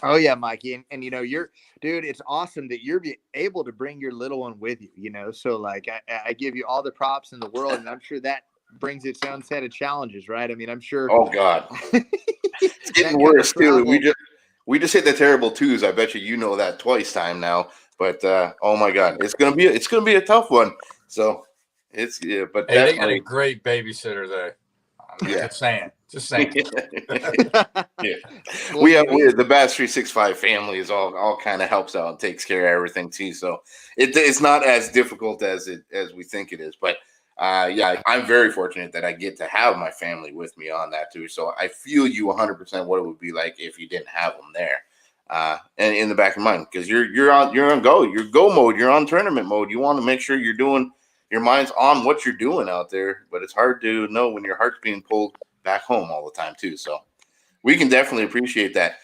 Oh yeah, Mikey. And dude, it's awesome that you're able to bring your little one with you, so I give you all the props in the world, and I'm sure that brings its own set of challenges, right? I mean, I'm sure. Oh God. It's getting worse too. We just hit the terrible 2s. I bet you know that twice time now. But oh my God, it's gonna be a tough one. So but they got a great babysitter though. Just saying. Yeah. We the Bass365 family is all kind of helps out and takes care of everything too. So it's not as difficult as we think it is. But I'm very fortunate that I get to have my family with me on that too. So I feel you 100% what it would be like if you didn't have them there. And in the back of your mind, because you're on go mode, you're on tournament mode. You want to make sure you're doing your mind's on what you're doing out there, but it's hard to know when your heart's being pulled back home all the time too. So we can definitely appreciate that.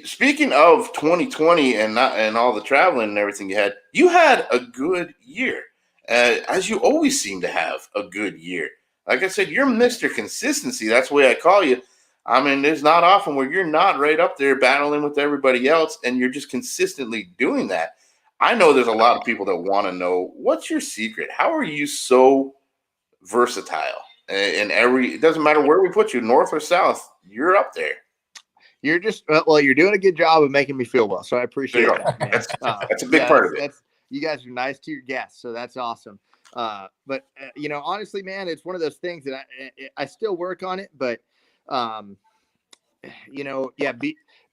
Speaking of 2020 and all the traveling and everything you had a good year, as you always seem to have a good year. Like I said, you're Mr. Consistency. That's the way I call you. I mean, there's not often where you're not right up there battling with everybody else, and you're just consistently doing that. I know there's a lot of people that want to know, what's your secret? How are you so versatile? And it doesn't matter where we put you, north or south, you're up there. You're just well, you're doing a good job of making me feel well, so I appreciate that, man. That's a big part of it. You guys are nice to your guests, so that's awesome. But you know, honestly, man, it's one of those things that I still work on it, but you know, yeah,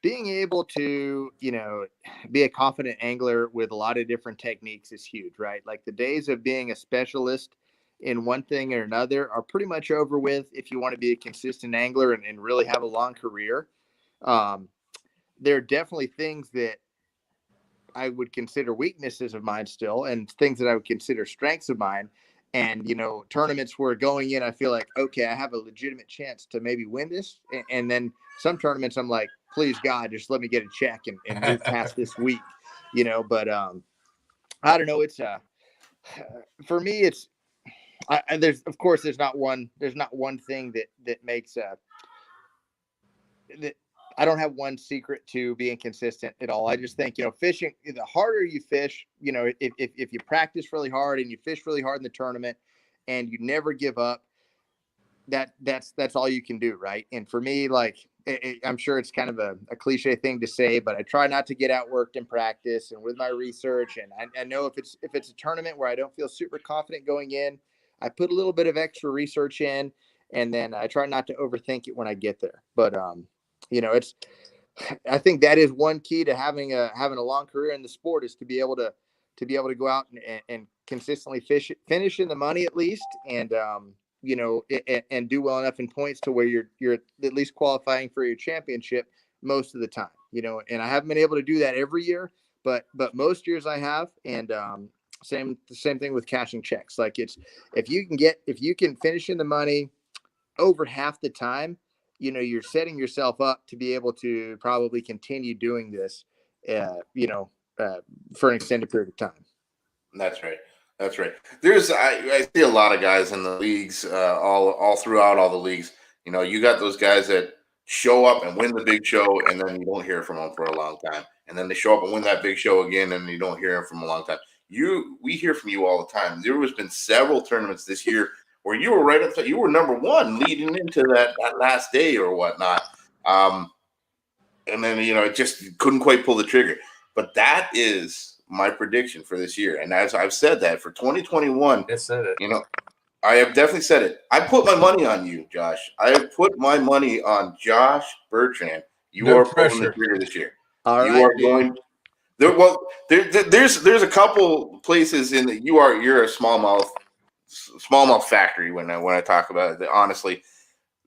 being able to, you know, be a confident angler with a lot of different techniques is huge, right? Like the days of being a specialist in one thing or another are pretty much over with if you want to be a consistent angler and really have a long career. There are definitely things that I would consider weaknesses of mine still, and things that I would consider strengths of mine. And, you know, tournaments where going in, I feel like, okay, I have a legitimate chance to maybe win this. And then some tournaments, I'm like, please God, just let me get a check and move past this week, you know. But I don't know. It's for me, it's there's not one thing that makes that I don't have one secret to being consistent at all. I just think, you know, fishing, the harder you fish, you know, if you practice really hard and you fish really hard in the tournament and you never give up, that's all you can do. Right. And for me, like, I'm sure it's kind of a cliche thing to say, but I try not to get outworked in practice and with my research. And I know if it's a tournament where I don't feel super confident going in, I put a little bit of extra research in, and then I try not to overthink it when I get there. But, you know, I think that is one key to having a long career in the sport, is to be able to go out and consistently finish in the money at least. And, you know, and do well enough in points to where you're at least qualifying for your championship most of the time, you know. And I haven't been able to do that every year, but most years I have. And, same thing with cashing checks. Like, it's, if you can finish in the money over half the time, you know, you're setting yourself up to be able to probably continue doing this, you know, for an extended period of time. That's right. That's right. I see a lot of guys in the leagues, all throughout all the leagues. You know, you got those guys that show up and win the big show, and then you don't hear from them for a long time. And then they show up and win that big show again, and you don't hear them from a long time. We hear from you all the time. There has been several tournaments this year where you were right up there. You were number one leading into that last day or whatnot. And then, you know, it just couldn't quite pull the trigger. But that is my prediction for this year. And as I've said that for 2021, you know, I have definitely said it. I put my money on you, Josh. I have put my money on Josh Bertrand. You are pulling the trigger this year. All you right, are going there. Well, there's a couple places in that you're a smallmouth factory when I talk about it. Honestly,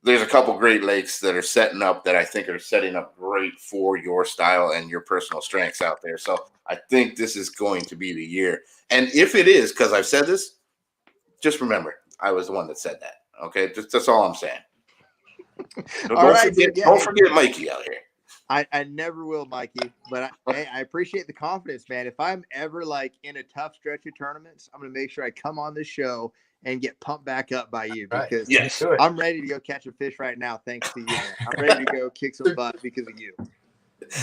there's a couple Great Lakes that are setting up that I think are setting up great for your style and your personal strengths out there. So I think this is going to be the year. And if it is, because I've said this, just remember, I was the one that said that. Okay, that's all I'm saying. Don't forget Mikey out here. I never will, Mikey, but I appreciate the confidence, man. If I'm ever like in a tough stretch of tournaments, I'm going to make sure I come on this show and get pumped back up by you, because I'm ready to go catch a fish right now. Thanks to you, man. I'm ready to go kick some butt because of you.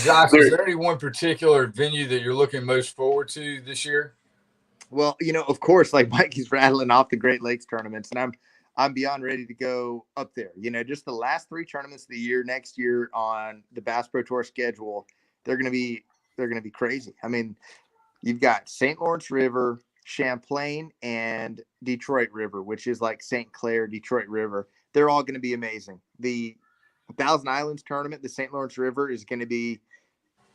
Josh, is there any one particular venue that you're looking most forward to this year? Well, you know, of course, like Mikey's rattling off the Great Lakes tournaments, and I'm beyond ready to go up there. You know, just the last 3 tournaments of the year next year on the Bass Pro Tour schedule, they're going to be crazy. I mean, you've got St. Lawrence River, Champlain, and Detroit River, which is like St. Clair, Detroit River. They're all going to be amazing. The Thousand Islands tournament, the St. Lawrence River, is going to be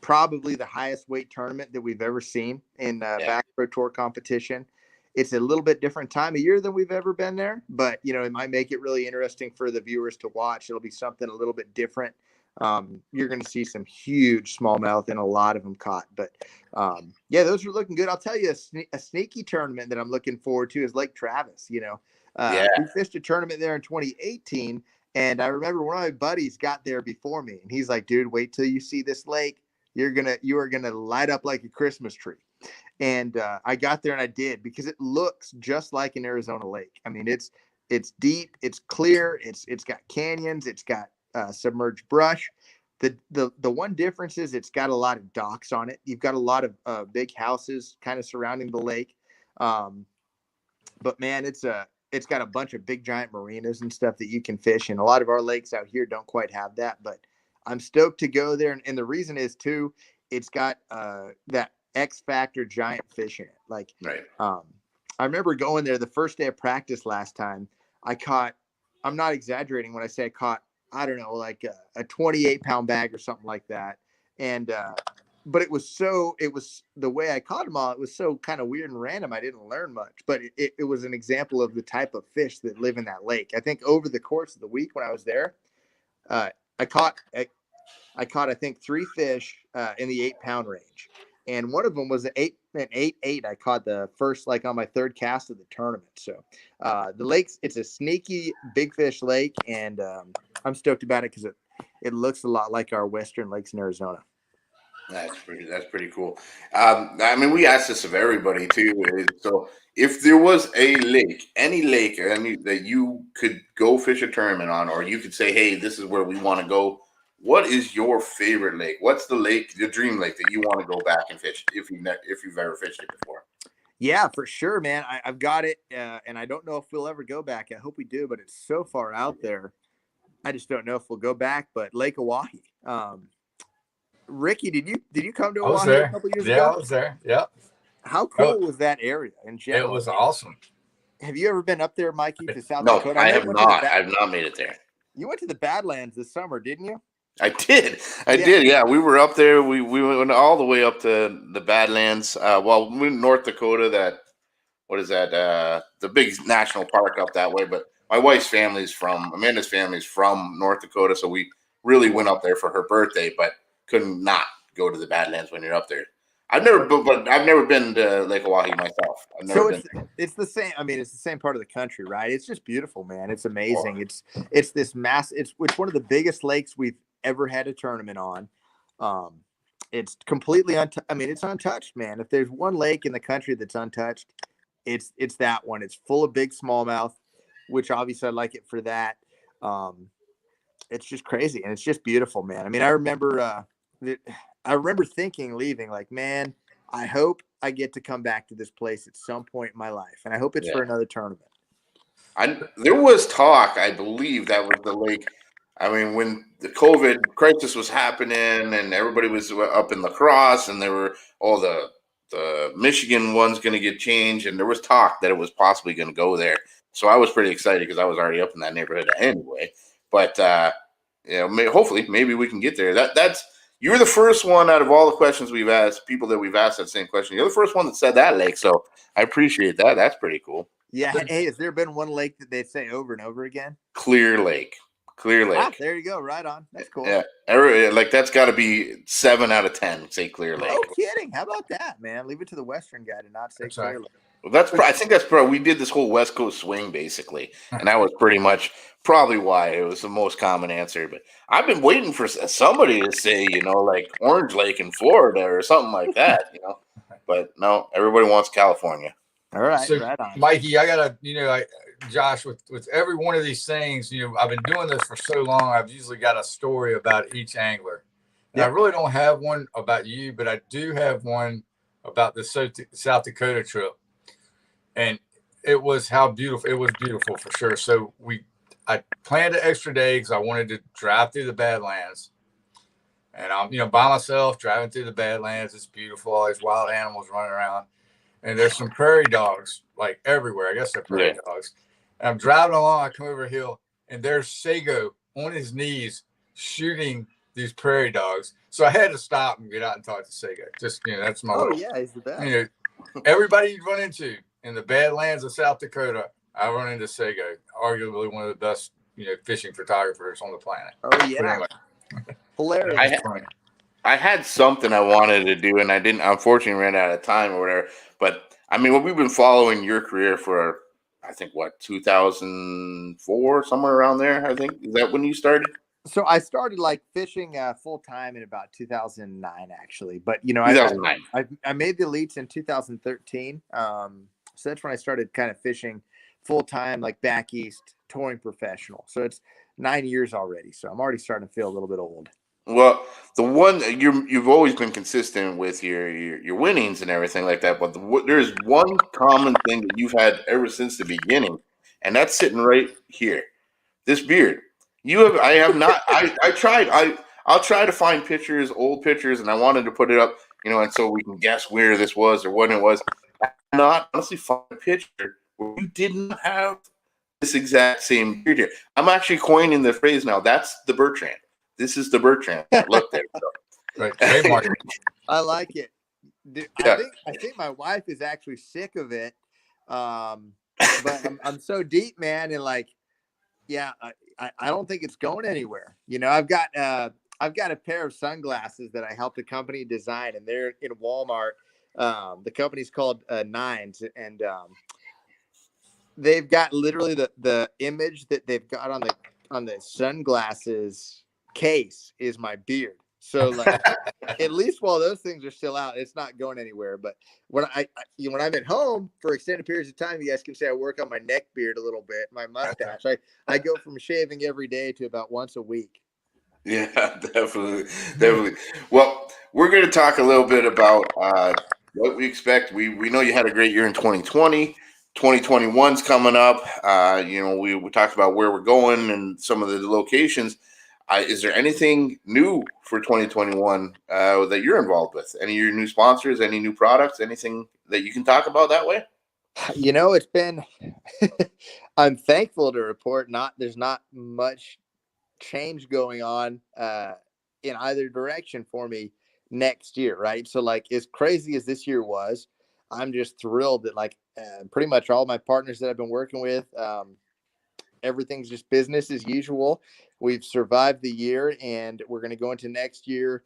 probably the highest weight tournament that we've ever seen in Bass Pro Tour competition. It's a little bit different time of year than we've ever been there, but, you know, it might make it really interesting for the viewers to watch. It'll be something a little bit different. You're going to see some huge smallmouth and a lot of them caught. But, yeah, those are looking good. I'll tell you a sneaky tournament that I'm looking forward to is Lake Travis. You know, we fished a tournament there in 2018, and I remember one of my buddies got there before me, and he's like, dude, wait till you see this lake. You are going to light up like a Christmas tree. And I got there and I did, because it looks just like an Arizona lake. I mean, it's deep, it's clear, it's got canyons, it's got submerged brush. The one difference is it's got a lot of docks on it. You've got a lot of big houses kind of surrounding the lake. But man, it's got a bunch of big giant marinas and stuff that you can fish. And a lot of our lakes out here don't quite have that, but I'm stoked to go there. And the reason is too, it's got that X factor giant fish in it. Like, Right. I remember going there the first day of practice last time. I'm not exaggerating when I say I caught, I don't know, like a 28-pound bag or something like that. And, but it was the way I caught them all, it was so kind of weird and random. I didn't learn much, but it was an example of the type of fish that live in that lake. I think over the course of the week when I was there, I caught, I think 3 fish in the 8-pound range. And one of them was an 8. I caught the first, like on my 3rd cast of the tournament. So the lake's, it's a sneaky big fish lake. And I'm stoked about it because it looks a lot like our western lakes in Arizona. That's pretty cool. I mean, we asked this of everybody too. So if there was a lake, any lake, that you could go fish a tournament on, or you could say, hey, this is where we want to go. What is your favorite lake? What's the lake, the dream lake that you want to go back and fish if you've ever fished it before? Yeah, for sure, man. I've got it, and I don't know if we'll ever go back. I hope we do, but it's so far out there. I just don't know if we'll go back. But Lake Oahe. Ricky, did you come to Oahe a couple years ago? Yeah, I was there. Yep. How cool was that area in general? It was awesome. Have you ever been up there, Mikey, to South No, Dakota? I have not. I've not made it there. You went to the Badlands this summer, didn't you? I did. Yeah, we were up there. We went all the way up to the Badlands. Well, we in North Dakota. What is that? The big national park up that way. But my wife's Amanda's family's from North Dakota, so we really went up there for her birthday, but couldn't not go to the Badlands when you're up there. I've never been to Lake Oahe myself. It's the same. I mean, it's the same part of the country, right? It's just beautiful, man. It's amazing. It's this mass. It's one of the biggest lakes we've ever had a tournament on. It's completely it's untouched, man. If there's one lake in the country that's untouched, it's that one. It's full of big smallmouth, which obviously I like it for that. It's just crazy, and it's just beautiful, man. I mean, I remember thinking leaving, like, man, I hope I get to come back to this place at some point in my life, and I hope it's for another tournament. There was talk, I believe, that was the lake. I mean, when the COVID crisis was happening and everybody was up in La Crosse, and there were all the Michigan ones going to get changed, and there was talk that it was possibly going to go there. So I was pretty excited because I was already up in that neighborhood anyway. But hopefully, maybe we can get there. You're the first one out of all the questions we've asked, people that we've asked that same question. You're the first one that said that lake, so I appreciate that. That's pretty cool. Yeah. Hey, has there been one lake that they say over and over again? Clear Lake. Ah, there you go. Right on. That's cool. Yeah. Like that's got to be 7 out of 10. Say Clear Lake. No kidding. How about that, man? Leave it to the Western guy to not say Clear Lake. Well, I think that's probably, we did this whole West Coast swing basically, and that was pretty much probably why it was the most common answer. But I've been waiting for somebody to say, like Orange Lake in Florida or something like that, But no, everybody wants California. All right, so, right on. Mikey, I gotta, Josh, with every one of these things, I've been doing this for so long. I've usually got a story about each angler. And I really don't have one about you, but I do have one about the South Dakota trip. And it was beautiful. It was beautiful for sure. So I planned an extra day because I wanted to drive through the Badlands. And I'm, by myself driving through the Badlands. It's beautiful. All these wild animals running around. And there's some prairie dogs like everywhere. I guess they're prairie dogs. And I'm driving along. I come over a hill, and there's Sago on his knees shooting these prairie dogs. So I had to stop and get out and talk to Sago. Just, that's my he's the best. Everybody you run into in the Badlands of South Dakota, I run into Sago, arguably one of the best, fishing photographers on the planet. Oh yeah, anyway. Hilarious. I had something I wanted to do, and I didn't. Unfortunately, ran out of time or whatever. But I mean, we've been following your career for, I think, 2004, somewhere around there. I think, is that when you started? So I started fishing full time in about 2009, actually. But 2009. I made the elites in 2013. So that's when I started kind of fishing full time, back east, touring professional. So it's 9 years already. So I'm already starting to feel a little bit old. Well, the one you've always been consistent with your winnings and everything like that, but there's one common thing that you've had ever since the beginning, and that's sitting right here. This beard. You have I have not I tried I'll try to find pictures, old pictures, and I wanted to put it up, and so we can guess where this was or when it was. I could not honestly find a picture where you did not have this exact same beard here. I'm actually coining the phrase now. That's the Bertrand. This is the Bertrand. Look there. Right. Trademark. I like it. Dude, Yeah. I think my wife is actually sick of it. But I'm so deep, man, and like, yeah, I don't think it's going anywhere. I've got a pair of sunglasses that I helped a company design, and they're in Walmart. The company's called Nines, and they've got literally the image that they've got on the sunglasses case is my beard. So like, at least while those things are still out, it's not going anywhere. But when when I'm at home for extended periods of time, you guys can say I work on my neck beard a little bit, my mustache. I go from shaving every day to about once a week. Yeah, definitely. Well, we're going to talk a little bit about what we expect. We know you had a great year in 2020. 2021's coming up. We talked about where we're going and some of the locations. Is there anything new for 2021 that you're involved with? Any of your new sponsors? Any new products? Anything that you can talk about that way? It's been. I'm thankful to report there's not much change going on in either direction for me next year, right? So like, as crazy as this year was, I'm just thrilled that like pretty much all my partners that I've been working with, everything's just business as usual. We've survived the year, and we're going to go into next year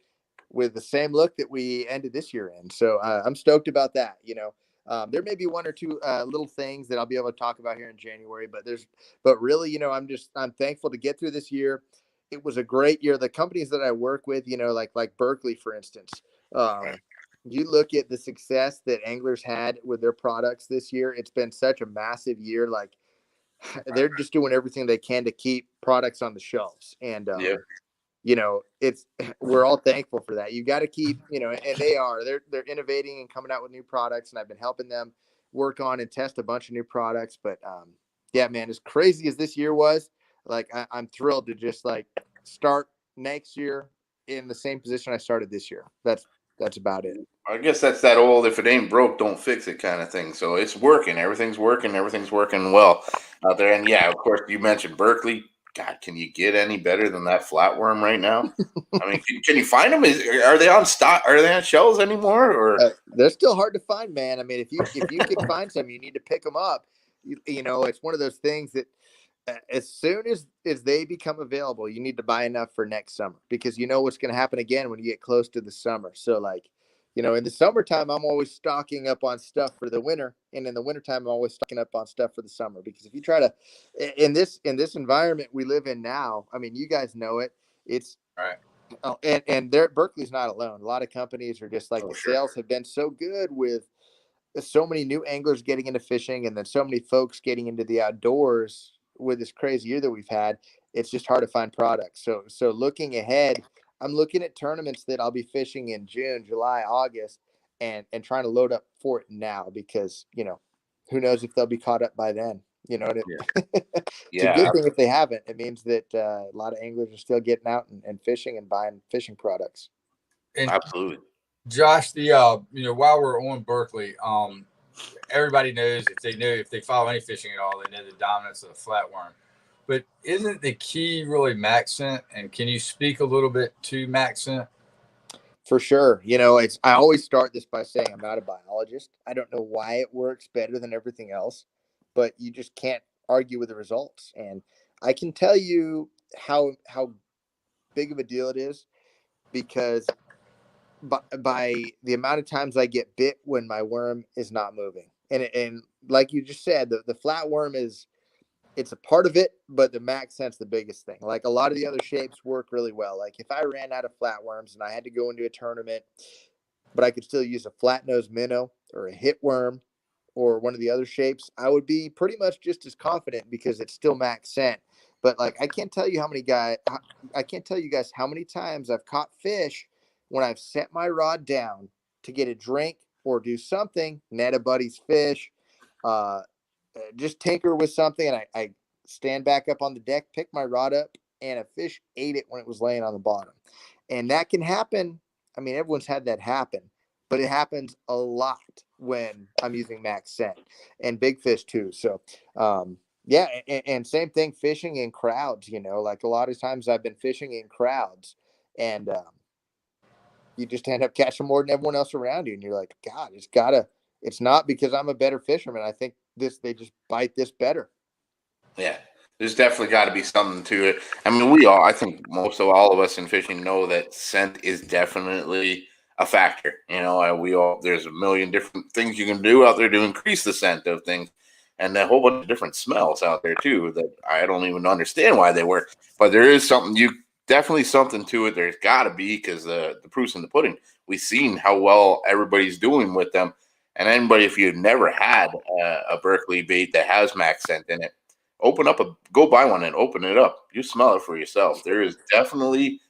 with the same look that we ended this year in. So I'm stoked about that. There may be one or two little things that I'll be able to talk about here in January, but really, I'm thankful to get through this year. It was a great year. The companies that I work with, like Berkeley, for instance, you look at the success that anglers had with their products this year. It's been such a massive year. Like, they're just doing everything they can to keep products on the shelves. And, we're all thankful for that. You got to keep, and they're innovating and coming out with new products, and I've been helping them work on and test a bunch of new products. But yeah, man, as crazy as this year was, like, I'm thrilled to just like start next year in the same position I started this year. That's about it. I guess that's that old "if it ain't broke, don't fix it" kind of thing. So it's working. Everything's working well out there. And yeah, of course, you mentioned Berkeley. God, can you get any better than that flatworm right now? I mean, can you find them? Are they on stock? Are they on shelves anymore? Or they're still hard to find, man. I mean, if you can find some, you need to pick them up. It's one of those things that as soon as they become available, you need to buy enough for next summer, because you know what's going to happen again when you get close to the summer. So like, in the summertime, I'm always stocking up on stuff for the winter, and in the wintertime, I'm always stocking up on stuff for the summer. Because if you try to, in this environment we live in now, I mean, you guys know it. It's Right. Oh, and Berkeley's not alone. A lot of companies are just like, the sales have been so good with so many new anglers getting into fishing, and then so many folks getting into the outdoors with this crazy year that we've had. It's just hard to find products. So looking ahead, I'm looking at tournaments that I'll be fishing in June, July, August, and trying to load up for it now, because who knows if they'll be caught up by then. It's a good thing if they haven't. It means that a lot of anglers are still getting out and fishing and buying fishing products. And absolutely. Josh, the while we're on Berkeley, everybody knows, if they follow any fishing at all, they know the dominance of the flatworm. But isn't the key really MaxScent? And can you speak a little bit to MaxScent? For sure. I always start this by saying I'm not a biologist. I don't know why it works better than everything else, but you just can't argue with the results. And I can tell you how big of a deal it is, because by the amount of times I get bit when my worm is not moving. And like you just said, the flatworm it's a part of it, but the MaxScent's the biggest thing. Like, a lot of the other shapes work really well. Like, if I ran out of flatworms and I had to go into a tournament, but I could still use a flat nose minnow or a hitworm or one of the other shapes, I would be pretty much just as confident, because it's still MaxScent. But like, I can't tell you guys how many times I've caught fish when I've set my rod down to get a drink or do something, net a buddy's fish, just tinker with something, and I stand back up on the deck, pick my rod up, and a fish ate it when it was laying on the bottom. And that can happen. I mean, everyone's had that happen, but it happens a lot when I'm using max scent, and big fish too. So, yeah, and same thing fishing in crowds, like a lot of times I've been fishing in crowds, and you just end up catching more than everyone else around you. And you're like, God, it's not because I'm a better fisherman. I think they just bite this better. Yeah, there's definitely got to be something to it. I mean, I think most of all of us in fishing know that scent is definitely a factor. There's a million different things you can do out there to increase the scent of things, and a whole bunch of different smells out there too that I don't even understand why they work. But there is definitely something to it. There's got to be, because the proof's in the pudding. We've seen how well everybody's doing with them, and anybody, if you've never had a Berkeley bait that has max scent in it, go buy one and open it up. You smell it for yourself. There is definitely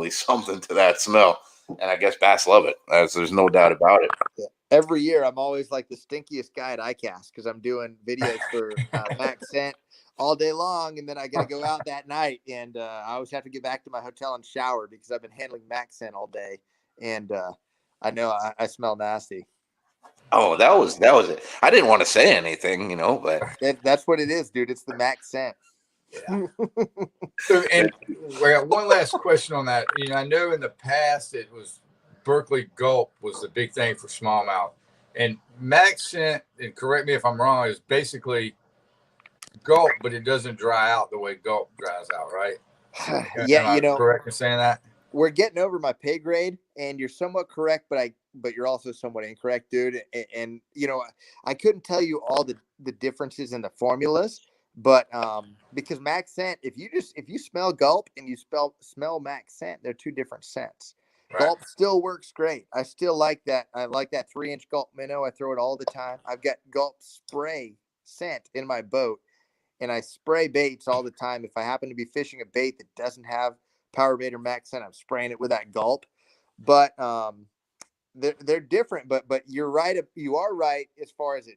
something to that smell. And I guess bass love it. There's no doubt about it. Yeah. Every year, I'm always like the stinkiest guy at ICAST because I'm doing videos for max scent all day long. And then I got to go out that night. And I always have to get back to my hotel and shower because I've been handling max scent all day. And I know I smell nasty. Oh, that was it. I didn't want to say anything, but that's what it is, dude. It's the max scent. Yeah. So, and we got one last question on that. I know in the past it was Berkeley gulp was the big thing for smallmouth, and max scent, and correct me if I'm wrong, is basically gulp, but it doesn't dry out the way gulp dries out, right? Yeah, Am I correct in saying that? We're getting over my pay grade, and you're somewhat correct, but you're also somewhat incorrect, dude. And I couldn't tell you all the differences in the formulas, but because max scent, if you smell gulp and you smell max scent, they're two different scents. Right. Gulp still works great. I still like that. I like that 3-inch gulp minnow. I throw it all the time. I've got gulp spray scent in my boat, and I spray baits all the time. If I happen to be fishing a bait that doesn't have power bait or max scent, I'm spraying it with that gulp. But they're different. But you're right. You are right as far as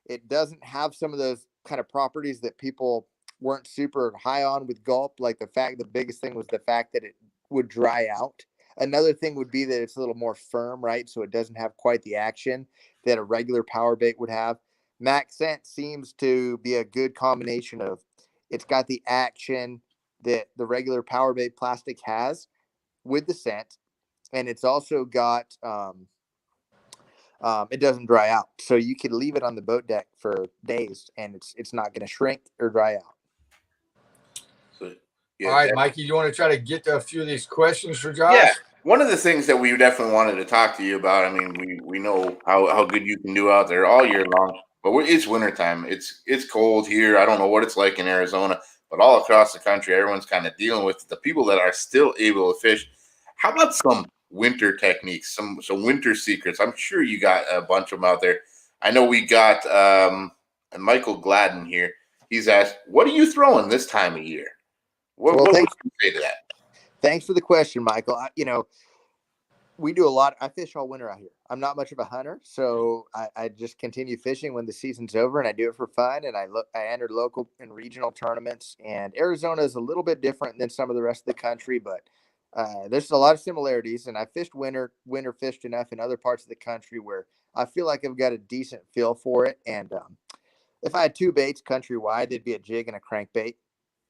it doesn't have some of those kind of properties that people weren't super high on with gulp. Like the biggest thing was the fact that it would dry out. Another thing would be that it's a little more firm, right? So it doesn't have quite the action that a regular power bait would have. Max scent seems to be a good combination of, it's got the action that the regular power bait plastic has with the scent, and it's also got it doesn't dry out, so you could leave it on the boat deck for days and it's not going to shrink or dry out. So, yeah, all right, Mikey, you want to try to get to a few of these questions for Josh? Yeah, one of the things that we definitely wanted to talk to you about, I mean, we know how good you can do out there all year long, but it's wintertime. It's cold here. I don't know what it's like in Arizona, but all across the country, everyone's kind of dealing with the people that are still able to fish. How about some winter techniques, some winter secrets? I'm sure you got a bunch of them out there. I know we got Michael Gladden here. He's asked, what are you throwing this time of year? What would you say to that? Thanks for the question, Michael. We do a lot. I fish all winter out here. I'm not much of a hunter, so I just continue fishing when the season's over, and I do it for fun. And I enter local and regional tournaments. And Arizona is a little bit different than some of the rest of the country, but there's a lot of similarities. And I fished winter fished enough in other parts of the country where I feel like I've got a decent feel for it. And if I had two baits countrywide, they'd be a jig and a crankbait,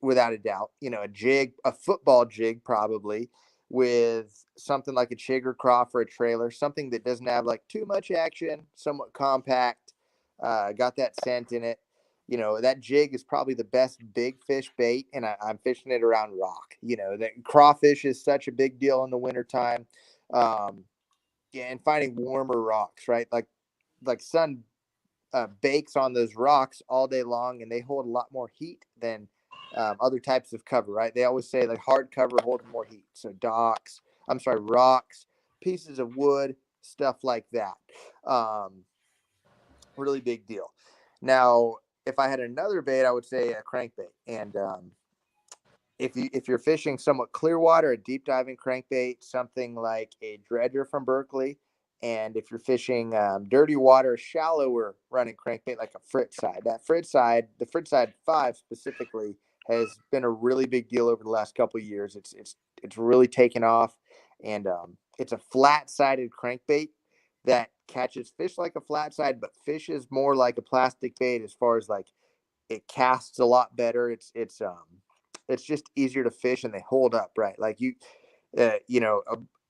without a doubt. A jig, a football jig, probably, with something like a chigger craw for a trailer, something that doesn't have like too much action, somewhat compact, got that scent in it. That jig is probably the best big fish bait, and I'm fishing it around rock. That crawfish is such a big deal in the wintertime. And finding warmer rocks, right? Like sun bakes on those rocks all day long, and they hold a lot more heat than other types of cover, right? They always say like hard cover holds more heat. So rocks, pieces of wood, stuff like that. Really big deal. Now, if I had another bait, I would say a crankbait. And if you're fishing somewhat clear water, a deep diving crankbait, something like a dredger from Berkeley, and if you're fishing dirty water, shallower running crankbait like a frit side, the frit side 5 specifically has been a really big deal over the last couple of years. It's really taken off, and it's a flat sided crankbait that catches fish like a flat side, but fishes more like a plastic bait as far as like it casts a lot better. It's just easier to fish and they hold up right. Like you know,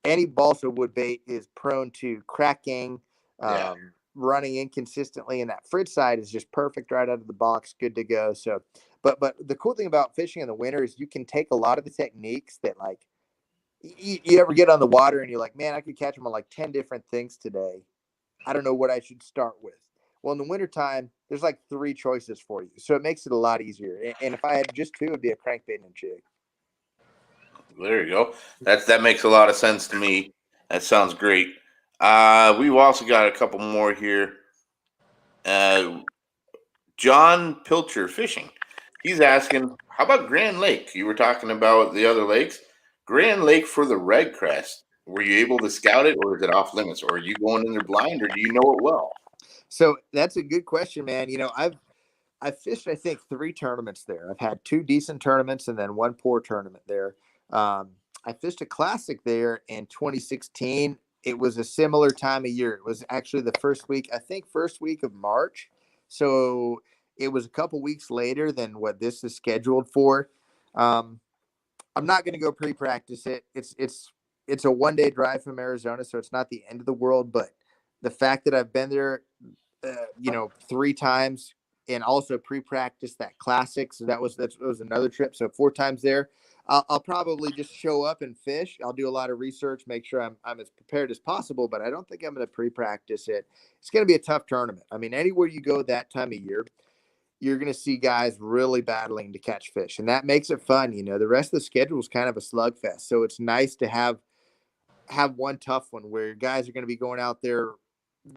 any balsa wood bait is prone to cracking, Yeah. running inconsistently, and that fridge side is just perfect right out of the box, good to go. So, but the cool thing about fishing in the winter is you can take a lot of the techniques that like you ever get on the water and you're like, man, I could catch them on like 10 different things today. I don't know what I should start with. Well, in the wintertime, there's like 3 choices for you. So it makes it a lot easier. And if I had just 2, it'd be a crankbait and a jig. There you go. That makes a lot of sense to me. That sounds great. We've also got a couple more here. John Pilcher Fishing. He's asking, how about Grand Lake? You were talking about the other lakes. Grand Lake for the red crest. Were you able to scout it, or is it off limits? Or are you going in there blind, or do you know it well? So that's a good question, man. You know, I've fished, I think, 3 tournaments there. I've had 2 decent tournaments and then 1 poor tournament there. I fished a classic there in 2016. It was a similar time of year. It was actually the first week of March. So it was a couple weeks later than what this is scheduled for. I'm not going to go pre-practice it. It's a 1-day drive from Arizona, so it's not the end of the world. But the fact that I've been there, 3 times, and also pre-practice that classic. So that was another trip. So 4 times there. I'll probably just show up and fish. I'll do a lot of research, make sure I'm as prepared as possible, but I don't think I'm going to pre-practice it. It's going to be a tough tournament. I mean, anywhere you go that time of year, you're going to see guys really battling to catch fish, and that makes it fun. You know, the rest of the schedule is kind of a slugfest. So it's nice to have one tough one where guys are going to be going out there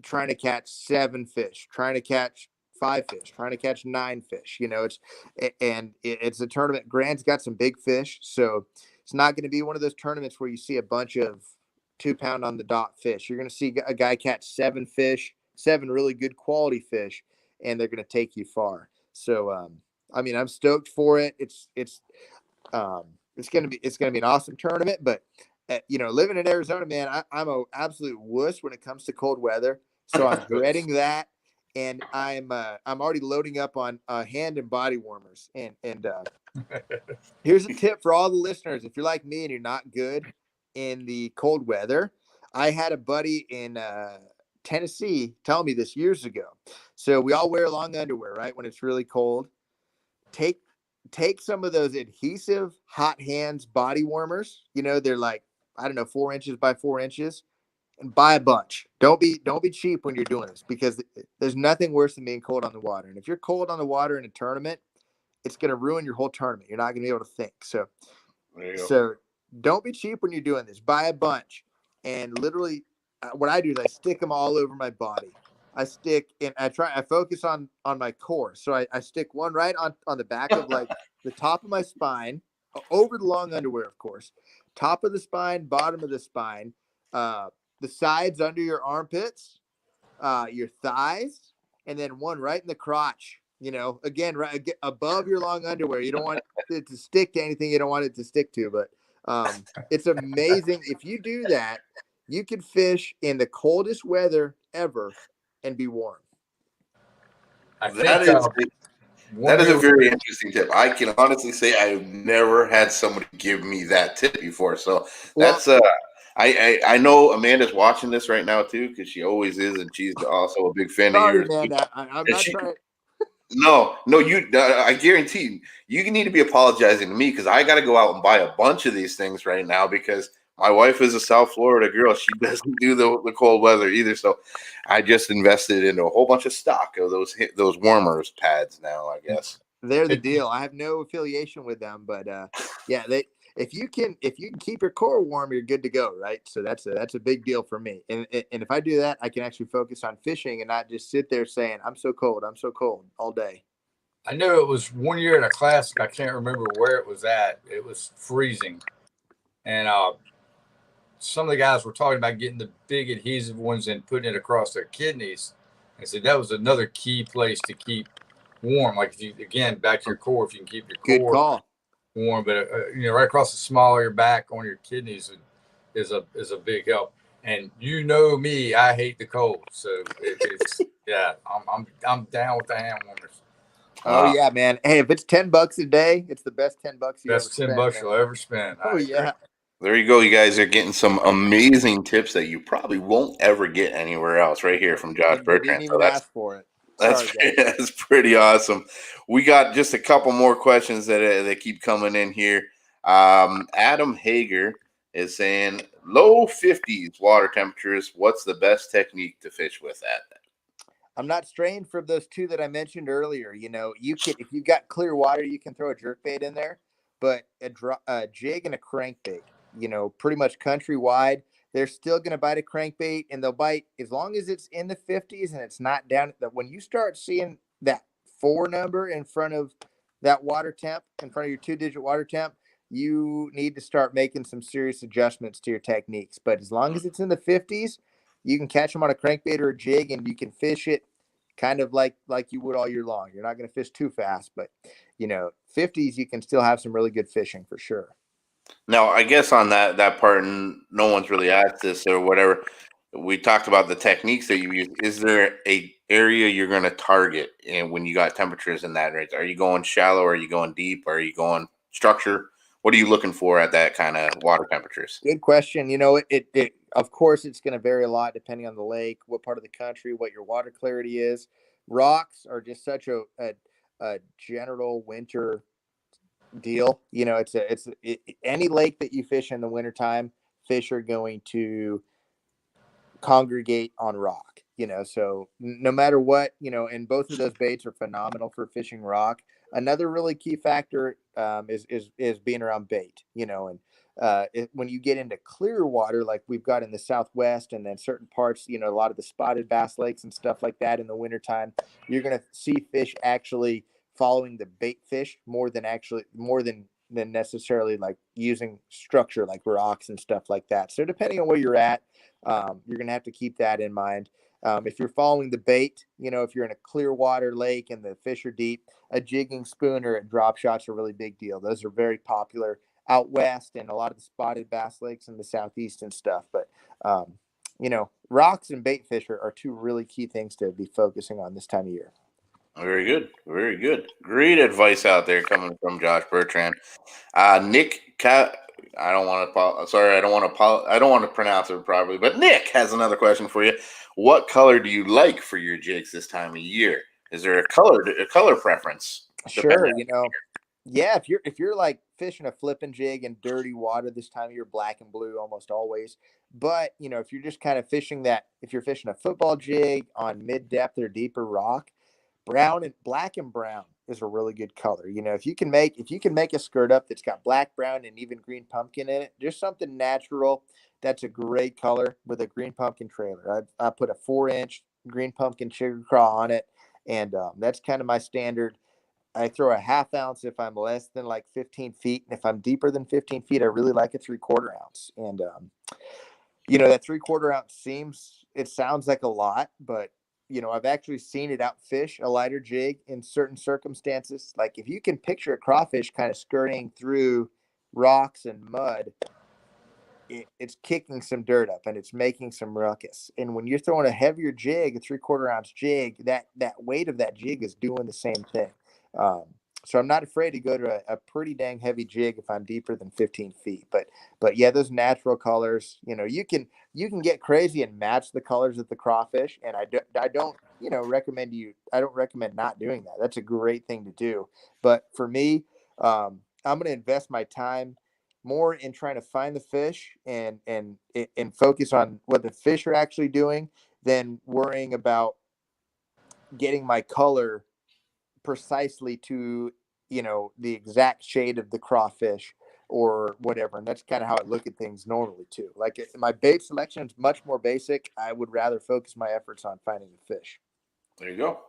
trying to catch 7 fish, trying to catch 5 fish, trying to catch 9 fish. You know, it's a tournament. Grant's got some big fish, so it's not going to be one of those tournaments where you see a bunch of 2-pound on the dot fish. You're going to see a guy catch 7 fish, 7 really good quality fish, and they're going to take you far. So, I mean, I'm stoked for it. It's going to be an awesome tournament, but living in Arizona, man, I'm an absolute wuss when it comes to cold weather. So I'm dreading that. And I'm already loading up on hand and body warmers. And here's a tip for all the listeners. If you're like me and you're not good in the cold weather, I had a buddy in Tennessee tell me this years ago. So we all wear long underwear, right? When it's really cold. Take some of those adhesive hot hands body warmers. You know, they're like, I don't know, 4 inches by 4 inches, and buy a bunch. Don't be cheap when you're doing this, because there's nothing worse than being cold on the water. And if you're cold on the water in a tournament, it's going to ruin your whole tournament. You're not going to be able to think. So don't be cheap when you're doing this. Buy a bunch. And literally what I do is I stick them all over my body. I focus on my core. So I stick one right on the back of like the top of my spine, over the long underwear, of course, top of the spine, bottom of the spine, the sides under your armpits, your thighs, and then one right in the crotch. You know, again, right above your long underwear. You don't want it to stick to anything you don't want it to stick to, but it's amazing. If you do that, you can fish in the coldest weather ever and be warm. That is a very interesting tip. I can honestly say I've never had somebody give me that tip before. So that's I know Amanda's watching this right now too, because she always is, and she's also a big fan of yours. Amanda, I'm not trying. No, I guarantee you need to be apologizing to me, because I got to go out and buy a bunch of these things right now, because my wife is a South Florida girl. She doesn't do the cold weather either. So I just invested into a whole bunch of stock of those warmers pads now, I guess. They're the deal. I have no affiliation with them, but yeah, if you can keep your core warm, you're good to go, right? So that's a big deal for me. And if I do that, I can actually focus on fishing and not just sit there saying, I'm so cold all day. I know it was one year in a classic. I can't remember where it was at. It was freezing, and some of the guys were talking about getting the big adhesive ones and putting it across their kidneys. I said that was another key place to keep warm. Like if you, again, back to your core, if you can keep your Good core call. warm, but right across the small of your back on your kidneys is a big help. And you know me, I hate the cold, so it's yeah, I'm down with the hand warmers. Oh yeah, man. Hey, if it's $10 a day, it's the best $10 you ever Best spend. $10 man. you'll ever spend. Oh yeah. There you go. You guys are getting some amazing tips that you probably won't ever get anywhere else right here from Josh And Bertrand. didn't even ask for it. That's Sorry, guys. that's pretty awesome. We got just a couple more questions that keep coming in here. Adam Hager is saying low 50s water temperatures. What's the best technique to fish with at? I'm not straying from those two that I mentioned earlier. You know, you can, if you've got clear water, you can throw a jerkbait in there, but a jig and a crankbait, you know, pretty much countrywide, they're still going to bite a crankbait, and they'll bite as long as it's in the 50s and it's not down. When you start seeing that 4 number in front of that water temp, in front of your 2-digit water temp, you need to start making some serious adjustments to your techniques. But as long as it's in the 50s, you can catch them on a crankbait or a jig, and you can fish it kind of like you would all year long. You're not going to fish too fast, but 50s, you can still have some really good fishing for sure. Now, I guess on that part, and no one's really asked this or whatever. We talked about the techniques that you use. Is there a area you're going to target, and when you got temperatures in that range? Are you going shallow? Are you going deep? Are you going structure? What are you looking for at that kind of water temperatures? Good question. It of course it's going to vary a lot depending on the lake, what part of the country, what your water clarity is. Rocks are just such a general winter deal. Any lake that you fish in the wintertime, fish are going to congregate on rock. So no matter what, and both of those baits are phenomenal for fishing rock. Another really key factor is being around bait. When you get into clear water like we've got in the Southwest, and then certain parts, a lot of the spotted bass lakes and stuff like that in the wintertime, you're going to see fish actually following the bait fish more than necessarily like using structure like rocks and stuff like that. So depending on where you're at, you're going to have to keep that in mind. If you're following the bait, if you're in a clear water lake and the fish are deep, a jigging spooner at drop shots are a really big deal. Those are very popular out west and a lot of the spotted bass lakes in the southeast and stuff. But, rocks and bait fish are two really key things to be focusing on this time of year. Very good. Very good. Great advice out there coming from Josh Bertrand. Nick I don't want to pronounce it properly, but Nick has another question for you. What color do you like for your jigs this time of year? Is there a color preference? Sure. Yeah, if you're like fishing a flipping jig in dirty water this time of year, black and blue almost always. But if you're just kind of fishing if you're fishing a football jig on mid depth or deeper rock, black and brown is a really good color. If you can make a skirt up that's got black, brown, and even green pumpkin in it, just something natural. That's a great color with a green pumpkin trailer. I put a 4-inch green pumpkin sugar craw on it, and that's kind of my standard. I throw a 1/2 ounce if I'm less than like 15 feet, and if I'm deeper than 15 feet, I really like a 3/4 ounce. And that 3/4 ounce sounds like a lot, but I've actually seen it outfish a lighter jig in certain circumstances. Like if you can picture a crawfish kind of skirting through rocks and mud, it's kicking some dirt up and it's making some ruckus. And when you're throwing a heavier jig, a 3/4 ounce jig, that weight of that jig is doing the same thing. So I'm not afraid to go to a pretty dang heavy jig if I'm deeper than 15 feet. But yeah, those natural colors, you can get crazy and match the colors of the crawfish. And I don't recommend not doing that. That's a great thing to do. But for me, I'm going to invest my time more in trying to find the fish and focus on what the fish are actually doing than worrying about getting my color precisely to the exact shade of the crawfish or whatever. And that's kind of how I look at things normally too. Like my bait selection is much more basic. I would rather focus my efforts on finding the fish. There you go.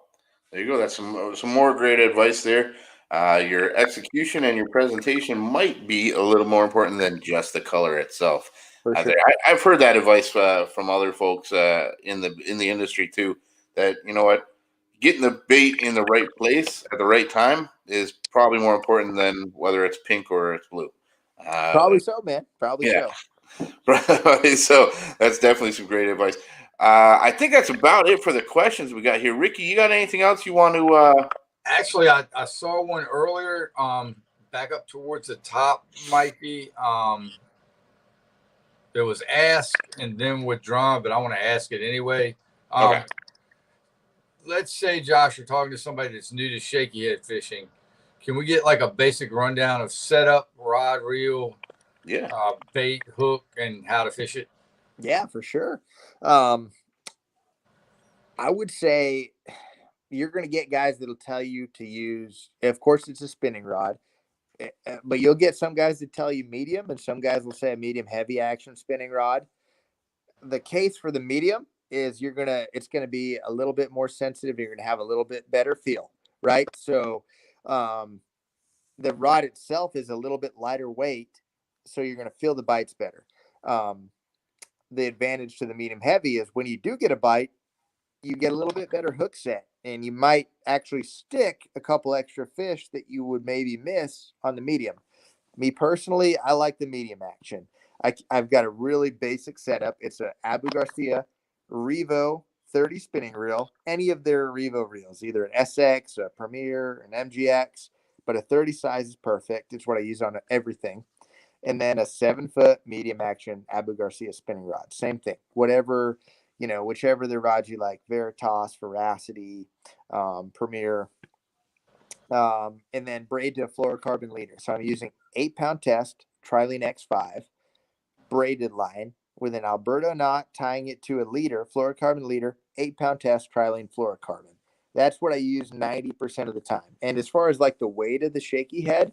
There you go. That's some more great advice there. Your execution and your presentation might be a little more important than just the color itself. For sure. I've heard that advice from other folks in the industry too. That you know what, getting the bait in the right place at the right time is probably more important than whether it's pink or it's blue. Probably so, man. Probably yeah. so. Right. So that's definitely some great advice. I think that's about it for the questions we got here. Ricky, you got anything else you want to? Actually, I saw one earlier. Back up towards the top might be. It was asked and then withdrawn, but I want to ask it anyway. Okay. Let's say, Josh, you're talking to somebody that's new to shaky head fishing. Can we get like a basic rundown of setup, rod, reel, bait, hook, and how to fish it? Yeah, for sure. I would say you're going to get guys that'll tell you to use, of course, it's a spinning rod, but you'll get some guys that tell you medium, and some guys will say a medium heavy action spinning rod. The case for the medium is it's going to be a little bit more sensitive. You're going to have a little bit better feel, right? So, the rod itself is a little bit lighter weight, so you're going to feel the bites better. The advantage to the medium heavy is when you do get a bite, you get a little bit better hook set, and you might actually stick a couple extra fish that you would maybe miss on the medium. Me personally, I like the medium action. I've got a really basic setup. It's a Abu Garcia Revo 30 spinning reel, any of their Revo reels, either an SX, a Premier, an MGX, but a 30 size is perfect. It's what I use on everything. And then a 7-foot medium action Abu Garcia spinning rod. Same thing. Whatever, whichever the rods you like, Veritas, Veracity, Premier, and then braid to a fluorocarbon leader. So I'm using 8-pound test, Trilene X5, braided line with an Alberto knot, tying it to a leader, fluorocarbon leader, 8-pound test, Trilene fluorocarbon. That's what I use 90% of the time. And as far as like the weight of the shaky head,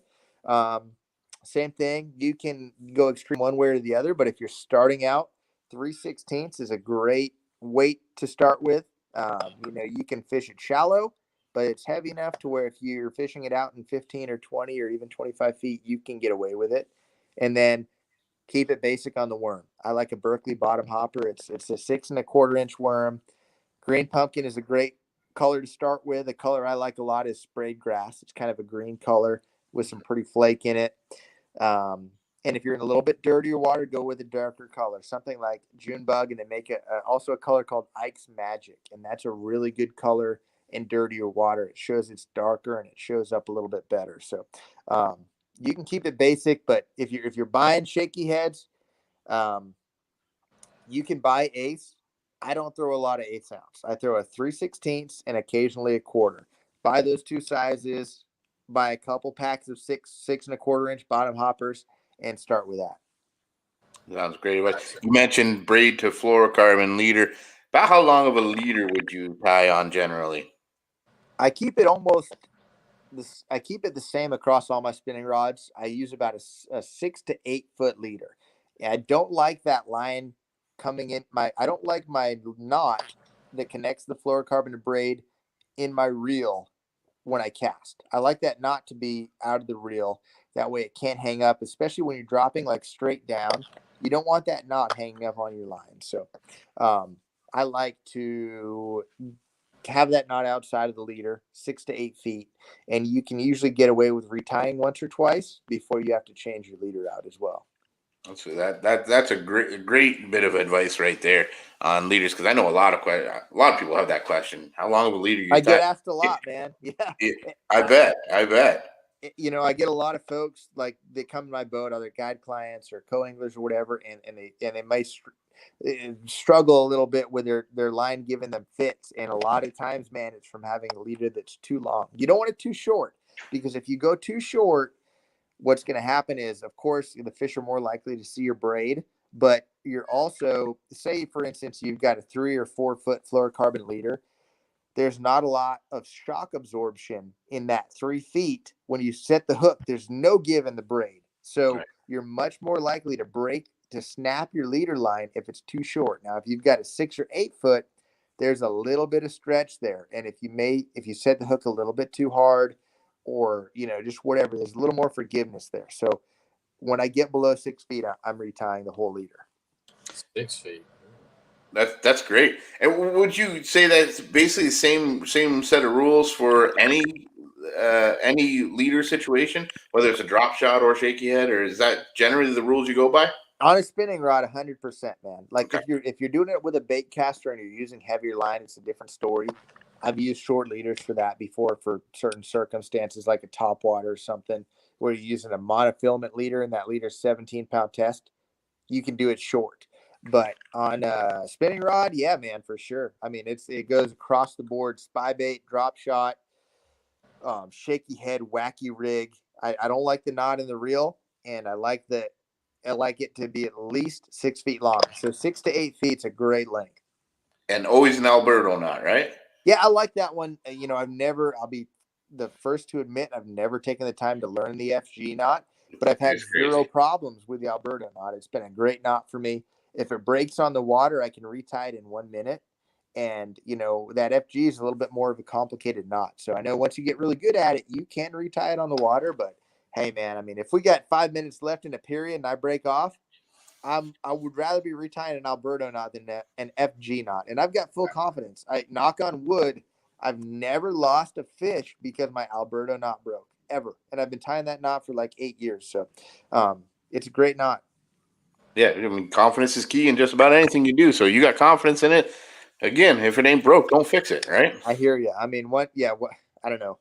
same thing. You can go extreme one way or the other, but if you're starting out, 3/16 is a great weight to start with. You can fish it shallow, but it's heavy enough to where if you're fishing it out in 15 or 20 or even 25 feet, you can get away with it. And then keep it basic on the worm. I like a Berkeley bottom hopper. It's a 6 1/4 inch worm. Green pumpkin is a great color to start with. A color I like a lot is sprayed grass. It's kind of a green color with some pretty flake in it. And if you're in a little bit dirtier water, go with a darker color, something like June Bug, and they make also a color called Ike's Magic, and that's a really good color in dirtier water. It shows it's darker and it shows up a little bit better. So you can keep it basic, but if you're buying shaky heads, you can buy Ace. I don't throw a lot of 1/8 ounce. I throw a 3/16 and occasionally a quarter. Buy those two sizes. Buy a couple packs of 6 1/4 inch bottom hoppers and start with that. Sounds great. You mentioned braid to fluorocarbon leader. About how long of a leader would you tie on generally? I keep it I keep it the same across all my spinning rods. I use about a 6 to 8 foot leader. And I don't like that line coming in I don't like my knot that connects the fluorocarbon braid in my reel when I cast. I like that knot to be out of the reel. That way it can't hang up, especially when you're dropping like straight down. You don't want that knot hanging up on your line. So I like to have that knot outside of the leader, 6 to 8 feet, and you can usually get away with retying once or twice before you have to change your leader out as well. That's a great bit of advice right there on leaders, because I know a lot of people have that question. How long of a leader you tie? I get asked a lot, man. Yeah, I bet. I get a lot of folks like they come to my boat, either guide clients or co-anglers or whatever, and they might struggle a little bit with their line giving them fits, and a lot of times, man, it's from having a leader that's too long. You don't want it too short, because if you go too short, what's going to happen is, of course, the fish are more likely to see your braid, but you're also, say for instance, you've got a 3 or 4 foot fluorocarbon leader. There's not a lot of shock absorption in that 3 feet. When you set the hook, there's no give in the braid. So you're much more likely to snap your leader line if it's too short. Now, if you've got a 6 or 8 foot, there's a little bit of stretch there. And if you set the hook a little bit too hard, or, just whatever, there's a little more forgiveness there. So when I get below 6 feet, I'm retying the whole leader. 6 feet. That's great. And would you say that's basically the same set of rules for any leader situation, whether it's a drop shot or shaky head, or is that generally the rules you go by? On a spinning rod, 100%, man. Like, Okay. if you're doing it with a bait caster and you're using heavier line, it's a different story. I've used short leaders for that before, for certain circumstances, like a topwater or something, where you're using a monofilament leader and that leader's 17-pound test. You can do it short. But on a spinning rod, yeah, man, for sure. I mean, it goes across the board: spy bait, drop shot, shaky head, wacky rig. I don't like the knot in the reel, and I like it to be at least 6 feet long. So 6 to 8 feet is a great length. And always an Alberto knot, right? Yeah, I like that one. I'll be the first to admit, I've never taken the time to learn the FG knot, but I've had zero problems with the Alberto knot. It's been a great knot for me. If it breaks on the water, I can retie it in 1 minute. And, that FG is a little bit more of a complicated knot. So I know once you get really good at it, you can retie it on the water. But hey, man, I mean, if we got 5 minutes left in a period and I break off, I would rather be retying an Alberto knot than an FG knot. And I've got full confidence. I knock on wood, I've never lost a fish because my Alberto knot broke, ever. And I've been tying that knot for like 8 years. So it's a great knot. Yeah, I mean, confidence is key in just about anything you do. So you got confidence in it. Again, if it ain't broke, don't fix it, right? I hear you. I mean, I don't know.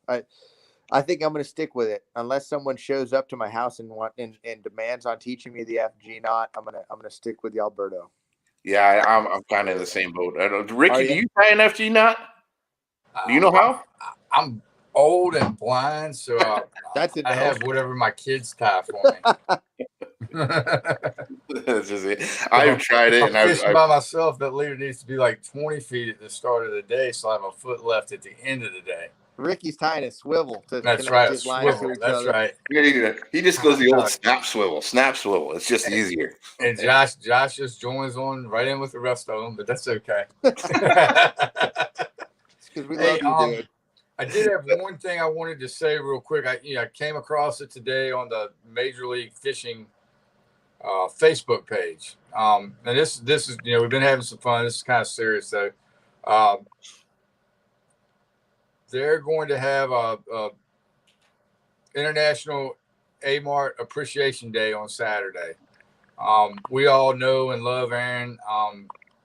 I think I'm going to stick with it unless someone shows up to my house and demands on teaching me the FG knot. I'm gonna stick with the Alberto. Yeah, I'm kind of in the same boat. Ricky, do you tie an FG knot? Do you know how? I'm old and blind, so I have whatever my kids tie for me. That's just it. I've tried it, and I'm fishing by myself. That leader needs to be like 20 feet at the start of the day, so I have a foot left at the end of the day. Ricky's tying a swivel to That's right, his lines to each other. Right. He just goes the old snap swivel. It's just easier. And Josh just joins on right in with the rest of them, but that's okay. Because we love you, dude. I did have one thing I wanted to say real quick. I came across it today on the Major League Fishing Facebook page. And this is, we've been having some fun. This is kind of serious though. They're going to have a International A-Mart Appreciation Day on Saturday. We all know and love Aaron.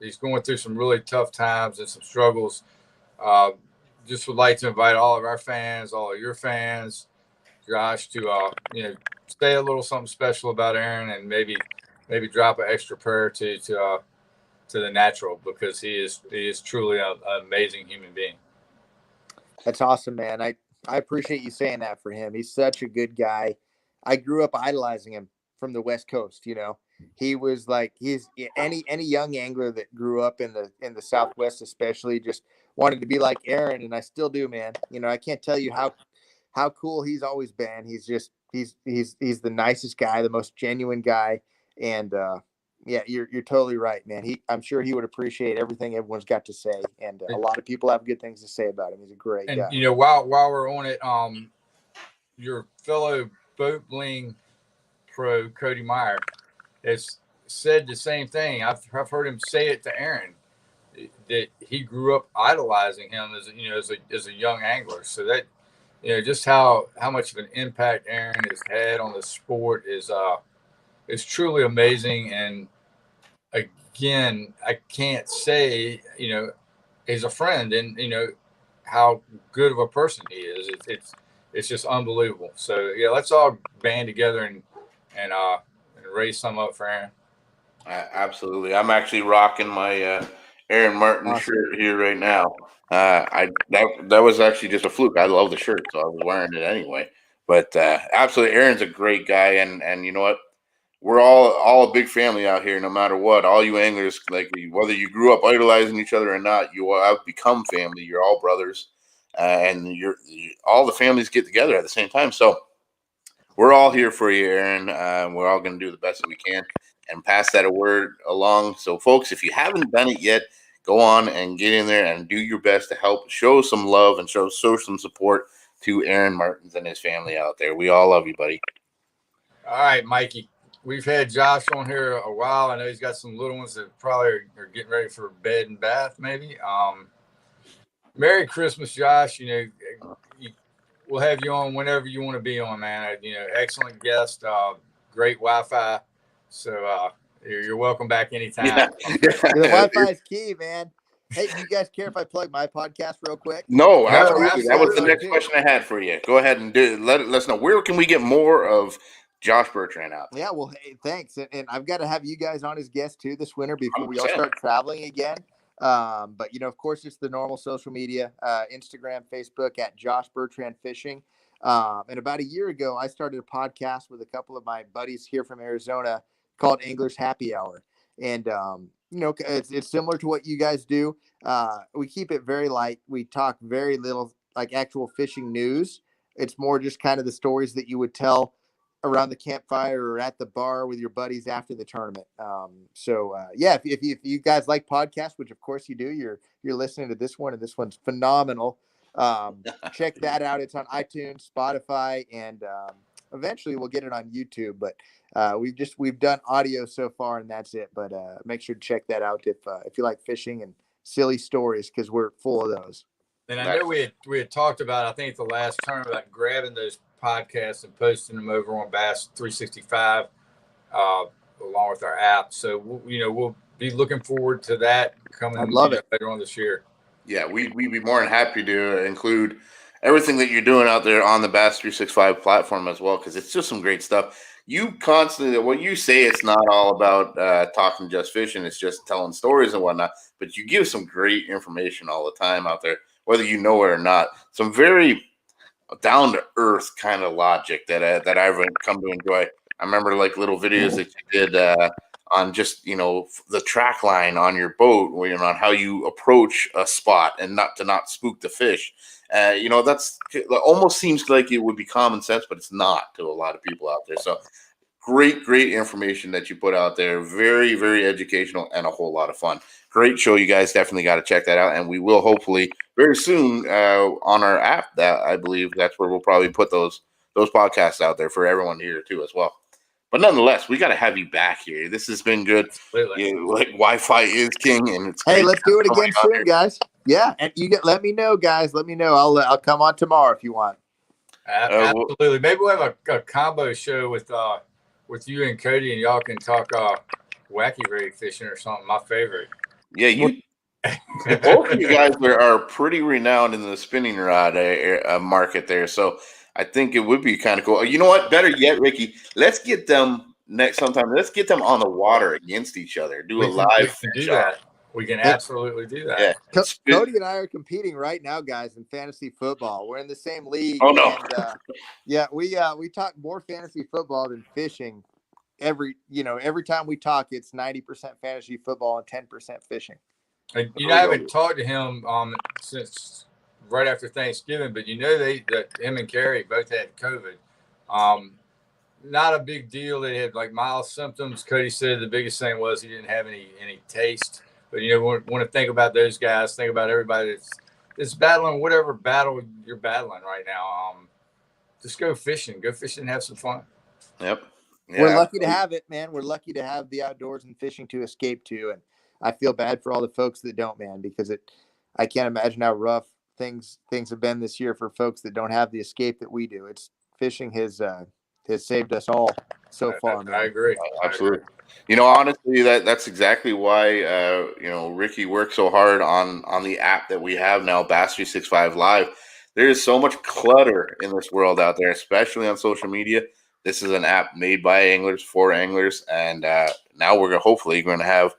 He's going through some really tough times and some struggles. Just would like to invite all of our fans, all of your fans, Josh, to say a little something special about Aaron, and maybe drop an extra prayer to the natural, because he is truly an amazing human being. That's awesome, man. I appreciate you saying that for him. He's such a good guy. I grew up idolizing him from the West Coast. He was like, he's any young angler that grew up in the Southwest, especially, just wanted to be like Aaron. And I still do, man. I can't tell you how cool he's always been. He's the nicest guy, the most genuine guy. And, yeah, you're totally right, man. I'm sure he would appreciate everything everyone's got to say, and a lot of people have good things to say about him. He's a great guy. While we're on it, your fellow boat bling pro Cody Meyer has said the same thing. I've heard him say it to Aaron, that he grew up idolizing him as a young angler. So that just how much of an impact Aaron has had on the sport is truly amazing. And again, I can't say, he's a friend, and how good of a person he is. It's just unbelievable. So yeah, let's all band together and raise some up for Aaron. Absolutely. I'm actually rocking my Aaron Martin shirt here right now. That was actually just a fluke. I love the shirt, so I was wearing it anyway. But absolutely, Aaron's a great guy, and you know what? We're all a big family out here, no matter what. All you anglers, like, whether you grew up idolizing each other or not, you have become family. You're all brothers, and all the families get together at the same time. So we're all here for you, Aaron. We're all going to do the best that we can and pass that word along. So, folks, if you haven't done it yet, go on and get in there and do your best to help show some love and show some support to Aaron Martins and his family out there. We all love you, buddy. All right, Mikey. We've had Josh on here a while. I know he's got some little ones that probably are getting ready for bed and bath, maybe. Merry Christmas, Josh. We'll have you on whenever you want to be on, man. Excellent guest, great Wi-Fi. So you're welcome back anytime. Yeah, the Wi-Fi is key, man. Hey, do you guys care if I plug my podcast real quick? No, absolutely. absolutely. That was the next question I had for you. Go ahead and let us know. Where can we get more of Josh Bertrand out? Yeah, well, hey, thanks. And I've got to have you guys on as guests too this winter before we all start traveling again. But, of course, it's the normal social media, Instagram, Facebook at Josh Bertrand Fishing. And about a year ago, I started a podcast with a couple of my buddies here from Arizona called Anglers Happy Hour. And, it's similar to what you guys do. We keep it very light. We talk very little like actual fishing news. It's more just kind of the stories that you would tell around the campfire or at the bar with your buddies after the tournament. If you guys like podcasts, which of course you do, you're listening to this one, and this one's phenomenal. Check that out. It's on iTunes, Spotify, and eventually we'll get it on YouTube. But we've done audio so far, and that's it. But make sure to check that out if you like fishing and silly stories, because we're full of those. And I know we had talked about, I think, the last term about grabbing those podcasts and posting them over on Bass365 along with our app. So we'll be looking forward to that coming later on this year. Yeah, we'd be more than happy to include everything that you're doing out there on the Bass365 platform as well, because it's just some great stuff. You constantly, what you say, it's not all about talking just fishing, it's just telling stories and whatnot, but you give some great information all the time out there, whether you know it or not. Some very down to earth kind of logic that I've come to enjoy. I remember like little videos that you did on just the track line on your boat, on how you approach a spot and not spook the fish. That's almost seems like it would be common sense, but it's not to a lot of people out there. So great information that you put out there. Very, very educational and a whole lot of fun. Great show. You guys definitely got to check that out. And we will hopefully very soon on our app, that I believe that's where we'll probably put those podcasts out there for everyone here too as well. But nonetheless, we got to have you back here. This has been good. Like Wi-Fi is king, and it's hey, let's do it again soon, guys. Yeah, and let me know, guys. Let me know. I'll come on tomorrow if you want. Absolutely. Maybe we'll have a combo show with you and Cody, and y'all can talk wacky rig fishing or something. My favorite. Yeah, both of you guys are pretty renowned in the spinning rod market there, so I think it would be kind of cool. You know what? Better yet, Ricky, let's get them next sometime. Let's get them on the water against each other. Do a live. We can do that. We can absolutely do that. Yeah. Cody and I are competing right now, guys, in fantasy football. We're in the same league. Oh no! And, we talk more fantasy football than fishing. Every time we talk, it's 90% fantasy football and 10% fishing. I haven't talked to him since right after Thanksgiving, but that him and Carrie both had COVID. Not a big deal. They had like mild symptoms. Cody said the biggest thing was he didn't have any taste. But want to think about those guys. Think about everybody that's battling whatever battle you're battling right now. Just go fishing. Go fishing and have some fun. Yep. Yeah. We're lucky to have it, man. We're lucky to have the outdoors and fishing to escape to, and I feel bad for all the folks that don't, man, because I can't imagine how rough things have been this year for folks that don't have the escape that we do. It's fishing has saved us all so far, man. I agree. Absolutely. Honestly, that's exactly why Ricky worked so hard on the app that we have now, Bass365 Live. There is so much clutter in this world out there, especially on social media. This is an app made by anglers for anglers, and now we're hopefully going to have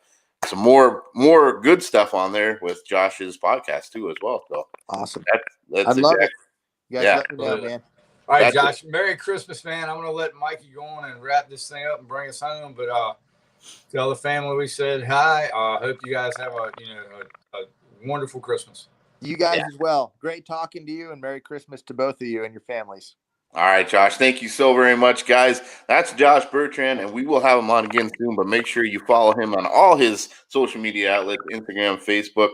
some more good stuff on there with Josh's podcast too as well. So awesome! That's love it. You guys let me know, man. All right, Josh. Merry Christmas, man. I'm going to let Mikey go on and wrap this thing up and bring us home. But tell the family we said hi. Hope you guys have a wonderful Christmas. You guys as well. Great talking to you, and Merry Christmas to both of you and your families. All right, Josh. Thank you so very much, guys. That's Josh Bertrand, and we will have him on again soon. But make sure you follow him on all his social media outlets, Instagram, Facebook,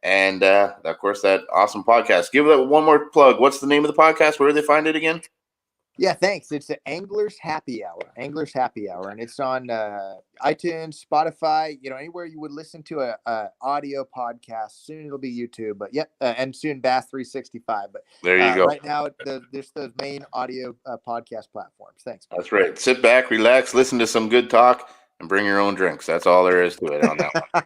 and of course that awesome podcast. Give that one more plug. What's the name of the podcast? Where do they find it again? Yeah, thanks. It's the Anglers Happy Hour, and it's on iTunes, Spotify, anywhere you would listen to a audio podcast. Soon it'll be YouTube, but and soon Bass365. But there you go. Right now, there's the main audio podcast platforms. Thanks. That's right. Sit back, relax, listen to some good talk, and bring your own drinks. That's all there is to it on that one.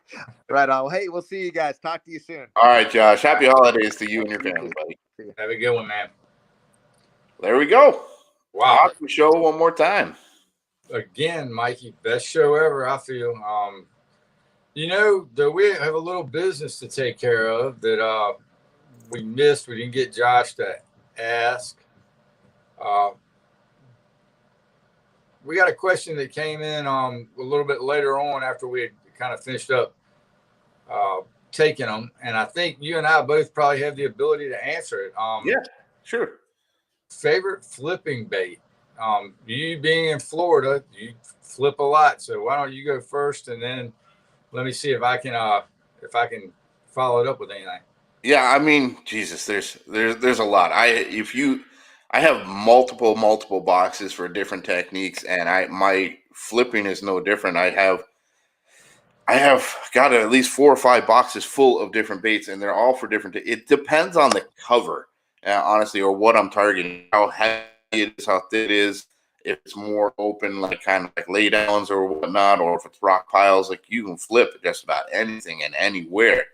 Right on. Well, hey, we'll see you guys. Talk to you soon. All right, Josh. Happy holidays to you and your family, buddy. Have a good one, man. There we go. Wow. Awesome show one more time. Again, Mikey, best show ever, I feel. Though we have a little business to take care of that we missed. We didn't get Josh to ask. We got a question that came in a little bit later on after we had kind of finished up taking them. And I think you and I both probably have the ability to answer it. Yeah, sure. Favorite flipping bait? You being in Florida, you flip a lot, so why don't you go first, and then let me see if I can follow it up with anything. Yeah, I mean, Jesus, there's a lot. I have multiple boxes for different techniques, and my flipping is no different. I have got at least 4 or 5 boxes full of different baits, and they're all for different. It depends on the cover. Honestly, or what I'm targeting, how heavy it is, how thick it is, if it's more open, like kind of like laydowns or whatnot, or if it's rock piles, like you can flip just about anything and anywhere.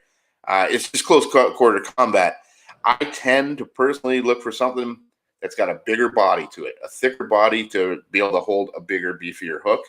It's just close quarter combat. I tend to personally look for something that's got a bigger body to it, a thicker body to be able to hold a bigger, beefier hook,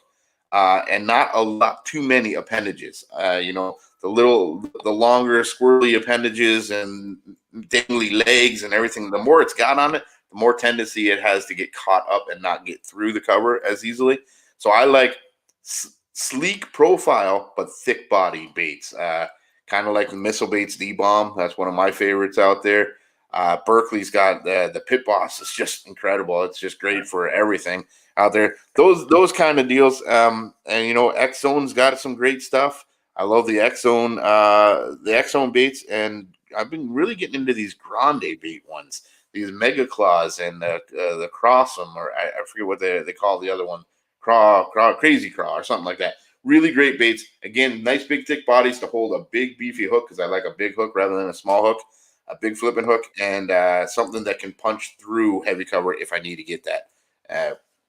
and not a lot too many appendages. The longer squirrely appendages and dangly legs and everything, the more it's got on it, the more tendency it has to get caught up and not get through the cover as easily. So I like sleek profile, but thick body baits, kind of like the Missile Baits D-Bomb. That's one of my favorites out there. Berkeley's got the Pit Boss. It's just incredible. It's just great for everything out there. Those kind of deals. And X Zone's got some great stuff. I love the X Zone baits, and I've been really getting into these grande bait ones, these Mega Claws and the Cross'em, or I forget what they call the other one, Crazy Craw or something like that. Really great baits. Again, nice big thick bodies to hold a big beefy hook, because I like a big hook rather than a small hook, a big flipping hook, and something that can punch through heavy cover if I need to get that.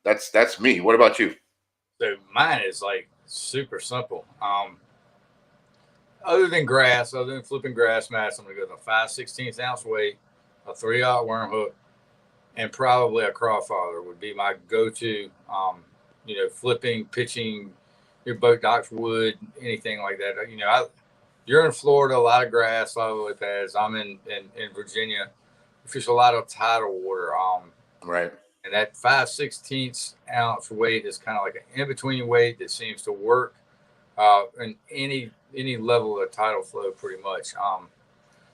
That's me. What about you? So mine is like super simple. Other than flipping grass mats, I'm going to go with a 5/16 ounce weight, a 3/0 worm hook, and probably a crawfather would be my go-to, flipping, pitching, your boat docks, wood, anything like that. You're in Florida, a lot of grass, a lot of lily pads. I'm in Virginia. We fish a lot of tidal water. Right. And that 5/16 ounce weight is kind of like an in-between weight that seems to work in any level of tidal flow, pretty much.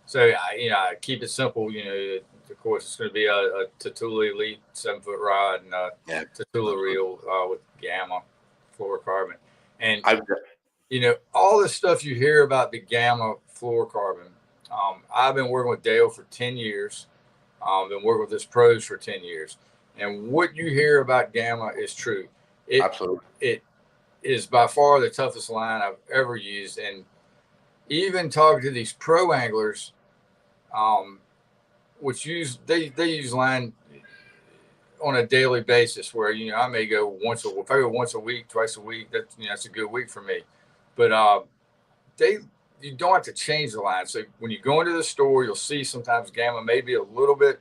So I keep it simple. Of course, it's going to be a Tatula Elite 7-foot rod and a Tatula reel with Gamma fluorocarbon. And all the stuff you hear about the Gamma fluorocarbon. I've been working with Dale for 10 years. Been working with his pros for 10 years. And what you hear about Gamma is true. Absolutely. It is by far the toughest line I've ever used. And even talking to these pro anglers, which they use line on a daily basis, where I may go if I go once a week, twice a week, that's a good week for me. But you don't have to change the line. So when you go into the store, you'll see sometimes Gamma may be a little bit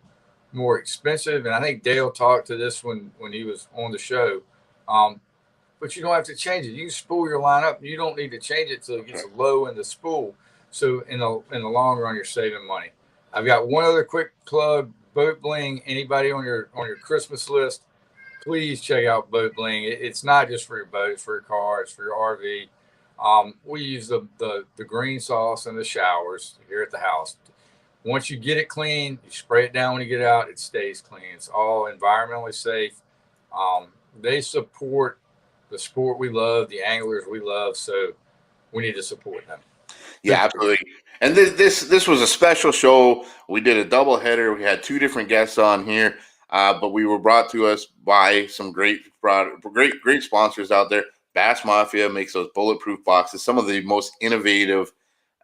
more expensive, and I think Dale talked to this when he was on the show. But you don't have to change it. You can spool your line up. You don't need to change it till it gets low in the spool. So in the long run, you're saving money. I've got one other quick plug: Boat Bling. Anybody on your Christmas list, please check out Boat Bling. It's not just for your boat; it's for your car, it's for your RV. We use the green sauce in the showers here at the house. Once you get it clean, you spray it down when you get out, it stays clean. It's all environmentally safe. They support the sport we love, the anglers we love, so we need to support them. Yeah, absolutely. And this was a special show. We did a double header. We had 2 different guests on here, but we were brought to us by some great sponsors out there. Bass Mafia makes those bulletproof boxes, some of the most innovative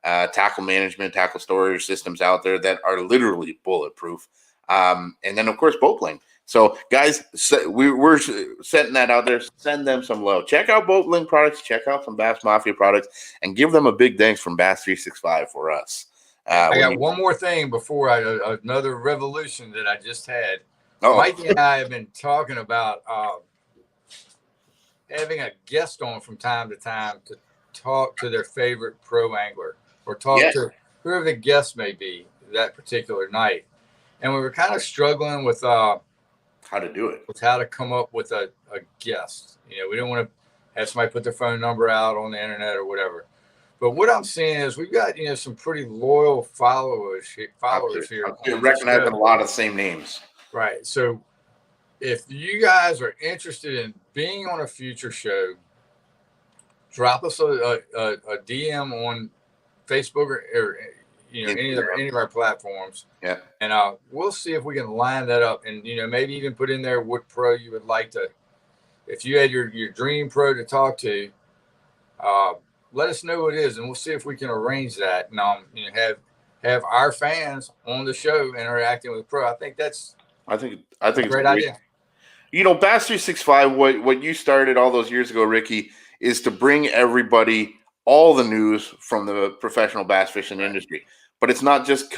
tackle management, tackle storage systems out there that are literally bulletproof. And then, of course, Boatling. So, guys, we're setting that out there. Send them some love. Check out Boatling products. Check out some Bass Mafia products, and give them a big thanks from Bass365 for us. I got one more thing before another revolution that I just had. Oh. Mikey and I have been talking about having a guest on from time to time to talk to their favorite pro angler, or talk to whoever the guest may be that particular night. And we were kind of struggling with how to do it, with how to come up with a guest. You know, we don't want to have somebody put their phone number out on the internet or whatever. But what I'm seeing is we've got, you know, some pretty loyal followers here. I'm recognizing a lot of the same names. Right. So if you guys are interested in being on a future show, drop us a DM on Facebook or you know, any of our platforms. Yeah. And we'll see if we can line that up, and, you know, maybe even put in there what pro you would like to, if you had your dream pro to talk to, let us know who it is, and we'll see if we can arrange that, and you know, have our fans on the show interacting with the pro. I think it's a great idea. You know, Bass365, what you started all those years ago, Ricky, is to bring everybody all the news from the professional bass fishing industry. But it's not just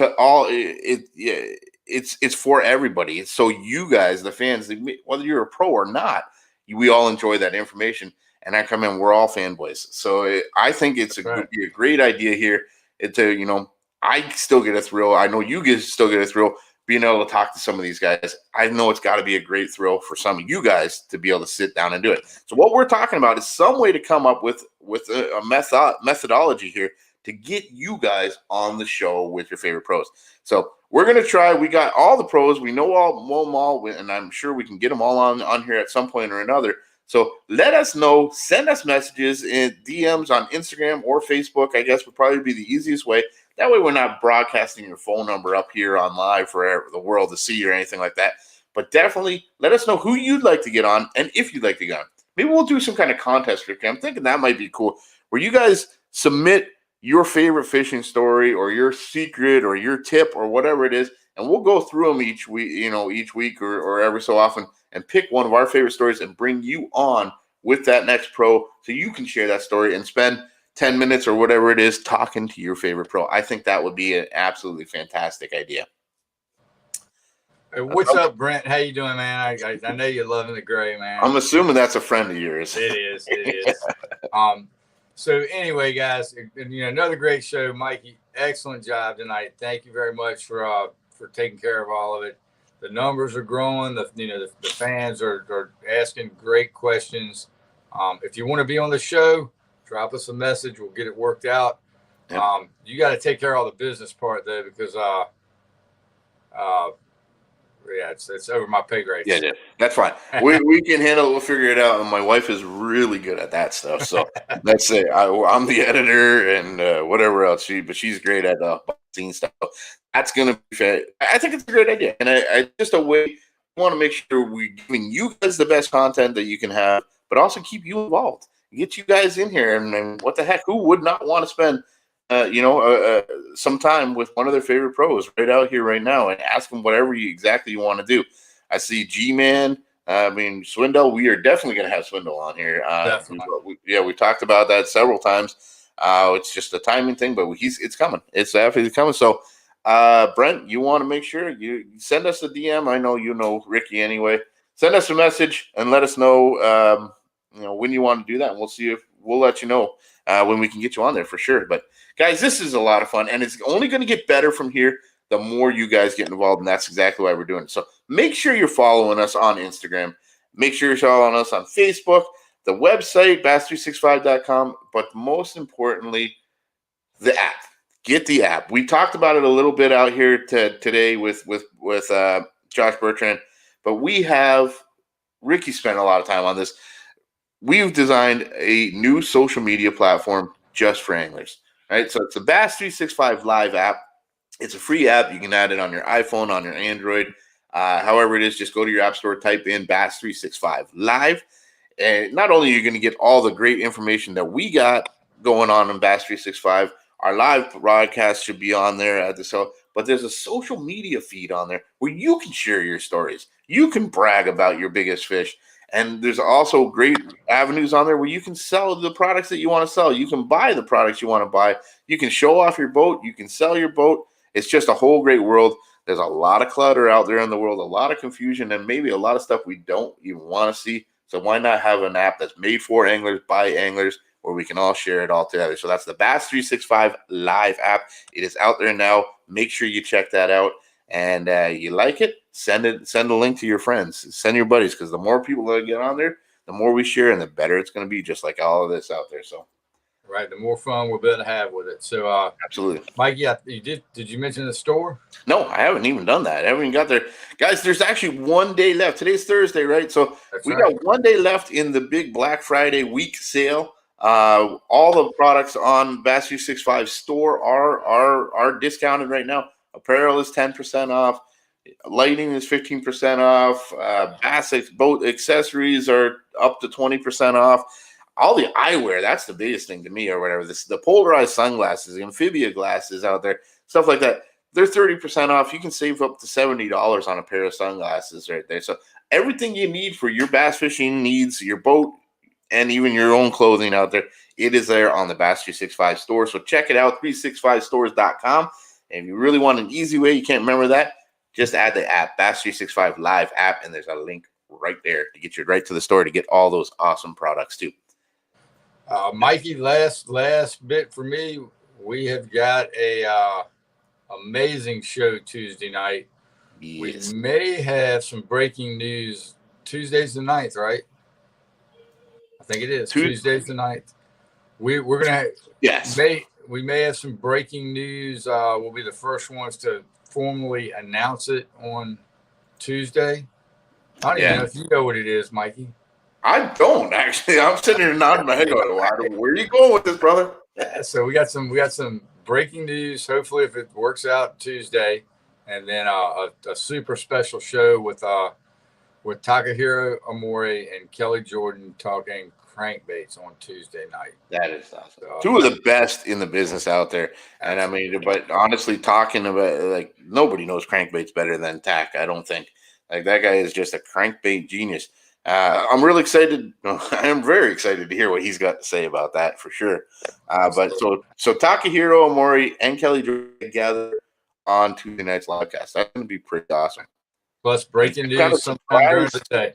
it's for everybody. It's so you guys, the fans, whether you're a pro or not, we all enjoy that information. And I come in, we're all fanboys. So I think it's a great idea here. You know, I still get a thrill. I know you guys still get a thrill being able to talk to some of these guys. I know it's got to be a great thrill for some of you guys to be able to sit down and do it. So what we're talking about is some way to come up with a methodology here to get you guys on the show with your favorite pros. So we're going to try. We got all the pros. We know them all, and I'm sure we can get them all on here at some point or another. So let us know. Send us messages in DMs on Instagram or Facebook, I guess would probably be the easiest way. That way we're not broadcasting your phone number up here on live for the world to see or anything like that. But definitely let us know who you'd like to get on and if you'd like to get on. Maybe we'll do some kind of contest, Ricky. I'm thinking that might be cool, where you guys submit your favorite fishing story or your secret or your tip or whatever it is, and we'll go through them each week or every so often and pick one of our favorite stories and bring you on with that next pro so you can share that story and spend 10 minutes or whatever it is talking to your favorite pro. I think that would be an absolutely fantastic idea. Hey, what's up, Brent? How you doing, man? I know you're loving the gray, man. I'm assuming that's a friend of yours. It is. So anyway, guys, you know, another great show. Mikey, excellent job tonight. Thank you very much for taking care of all of it. The numbers are growing. The fans are asking great questions. If you want to be on the show, drop us a message. We'll get it worked out. Yep. You got to take care of all the business part though, because it's over my pay grade. Yeah, that's fine. We can handle it. We'll figure it out. And my wife is really good at that stuff. So that's it. I'm the editor and whatever else. She's great at scene stuff. That's going to be fair. I think it's a great idea. And I just a way we want to make sure we're giving you guys the best content that you can have, but also keep you involved. Get you guys in here. And what the heck? Who would not want to spend some time with one of their favorite pros right out here right now and ask them whatever you want to do. I see G-Man. Swindle, we are definitely going to have Swindle on here. We talked about that several times. It's just a timing thing, but it's coming. It's definitely coming. So, Brent, you want to make sure you send us a DM. I know you know Ricky anyway. Send us a message and let us know, when you want to do that. And we'll see if we'll let you know when we can get you on there for sure. But guys, this is a lot of fun, and it's only going to get better from here the more you guys get involved, and that's exactly why we're doing it. So make sure you're following us on Instagram. Make sure you're following us on Facebook, the website, bass365.com, but most importantly, the app. get the app. We talked about it a little bit out here today with Josh Bertrand, but Ricky spent a lot of time on this. We've designed a new social media platform just for anglers, right? So it's the Bass365 Live app. It's a free app. You can add it on your iPhone, on your Android. However it is, just go to your app store, type in Bass365 Live. And not only are you going to get all the great information that we got going on in Bass365, our live broadcast should be on there at the show, but there's a social media feed on there where you can share your stories. You can brag about your biggest fish. And there's also great avenues on there where you can sell the products that you want to sell. You can buy the products you want to buy. You can show off your boat. You can sell your boat. It's just a whole great world. There's a lot of clutter out there in the world, a lot of confusion, and maybe a lot of stuff we don't even want to see. So why not have an app that's made for anglers, by anglers, where we can all share it all together? So that's the Bass365 Live app. It is out there now. Make sure you check that out. And you like it, send a link to your friends, send your buddies, because the more people that get on there, the more we share and the better it's going to be, just like all of this out there. So right, the more fun we'll be able to have with it. So absolutely. Mike, yeah, did you mention the store? No, I haven't even done that. I haven't even got there. Guys, there's actually 1 day left. Today's Thursday, right? So we got 1 day left in the big Black Friday week sale. All the products on Bass365 store are discounted right now. Apparel is 10% off. Lighting is 15% off. Bass boat accessories are up to 20% off. All the eyewear, that's the biggest thing to me, or whatever. The polarized sunglasses, the amphibia glasses out there, stuff like that. They're 30% off. You can save up to $70 on a pair of sunglasses right there. So everything you need for your bass fishing needs, your boat, and even your own clothing out there, it is there on the Bass365 store. So check it out, 365stores.com. And if you really want an easy way, you can't remember that, just add the app, Bass365 Live app, and there's a link right there to get you right to the store to get all those awesome products too. Mikey, last bit for me. We have got a amazing show Tuesday night. Yes. We may have some breaking news. Tuesday's the 9th, right? I think it is. Tuesday's the 9th. We're gonna have, yes. We may have some breaking news. We'll be the first ones to formally announce it on Tuesday. I don't even know if you know what it is, Mikey. I don't actually. I'm sitting here nodding my head going, where are you going with this, brother? Yeah, so we got some breaking news. Hopefully, if it works out Tuesday, and then a super special show with Takahiro Omori and Kelly Jordan talking crankbaits on Tuesday night. That is awesome. So, two of the best in the business out there. And I mean, but honestly, talking about, like, nobody knows crankbaits better than Tak. I don't think. Like, that guy is just a crankbait genius. I'm really excited. I am very excited to hear what he's got to say about that for sure. But so Takahiro Omori and Kelly Jordan together on Tuesday night's livecast. That's going to be pretty awesome. Plus breaking news sometime during the day.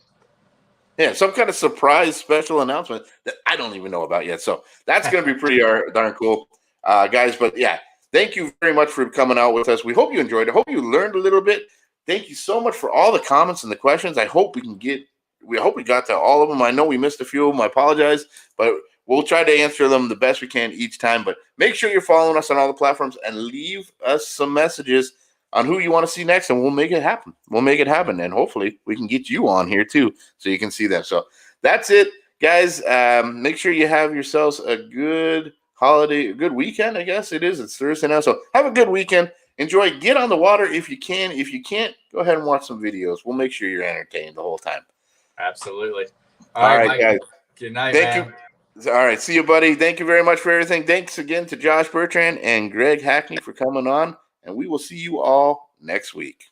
Yeah, some kind of surprise special announcement that I don't even know about yet. So that's going to be pretty darn cool, guys. But yeah, thank you very much for coming out with us. We hope you enjoyed it. I hope you learned a little bit. Thank you so much for all the comments and the questions. I hope we hope we got to all of them. I know we missed a few of them. I apologize, but we'll try to answer them the best we can each time. But make sure you're following us on all the platforms and leave us some messages on who you want to see next, and we'll make it happen. We'll make it happen, and hopefully we can get you on here too so you can see them. So that's it, guys. Make sure you have yourselves a good holiday, a good weekend, I guess it is. It's Thursday now, so have a good weekend. Enjoy. Get on the water if you can. If you can't, go ahead and watch some videos. We'll make sure you're entertained the whole time. Absolutely. All right, guys. Good night, Thank you. All right, see you, buddy. Thank you very much for everything. Thanks again to Josh Bertrand and Greg Hackney for coming on, and we will see you all next week.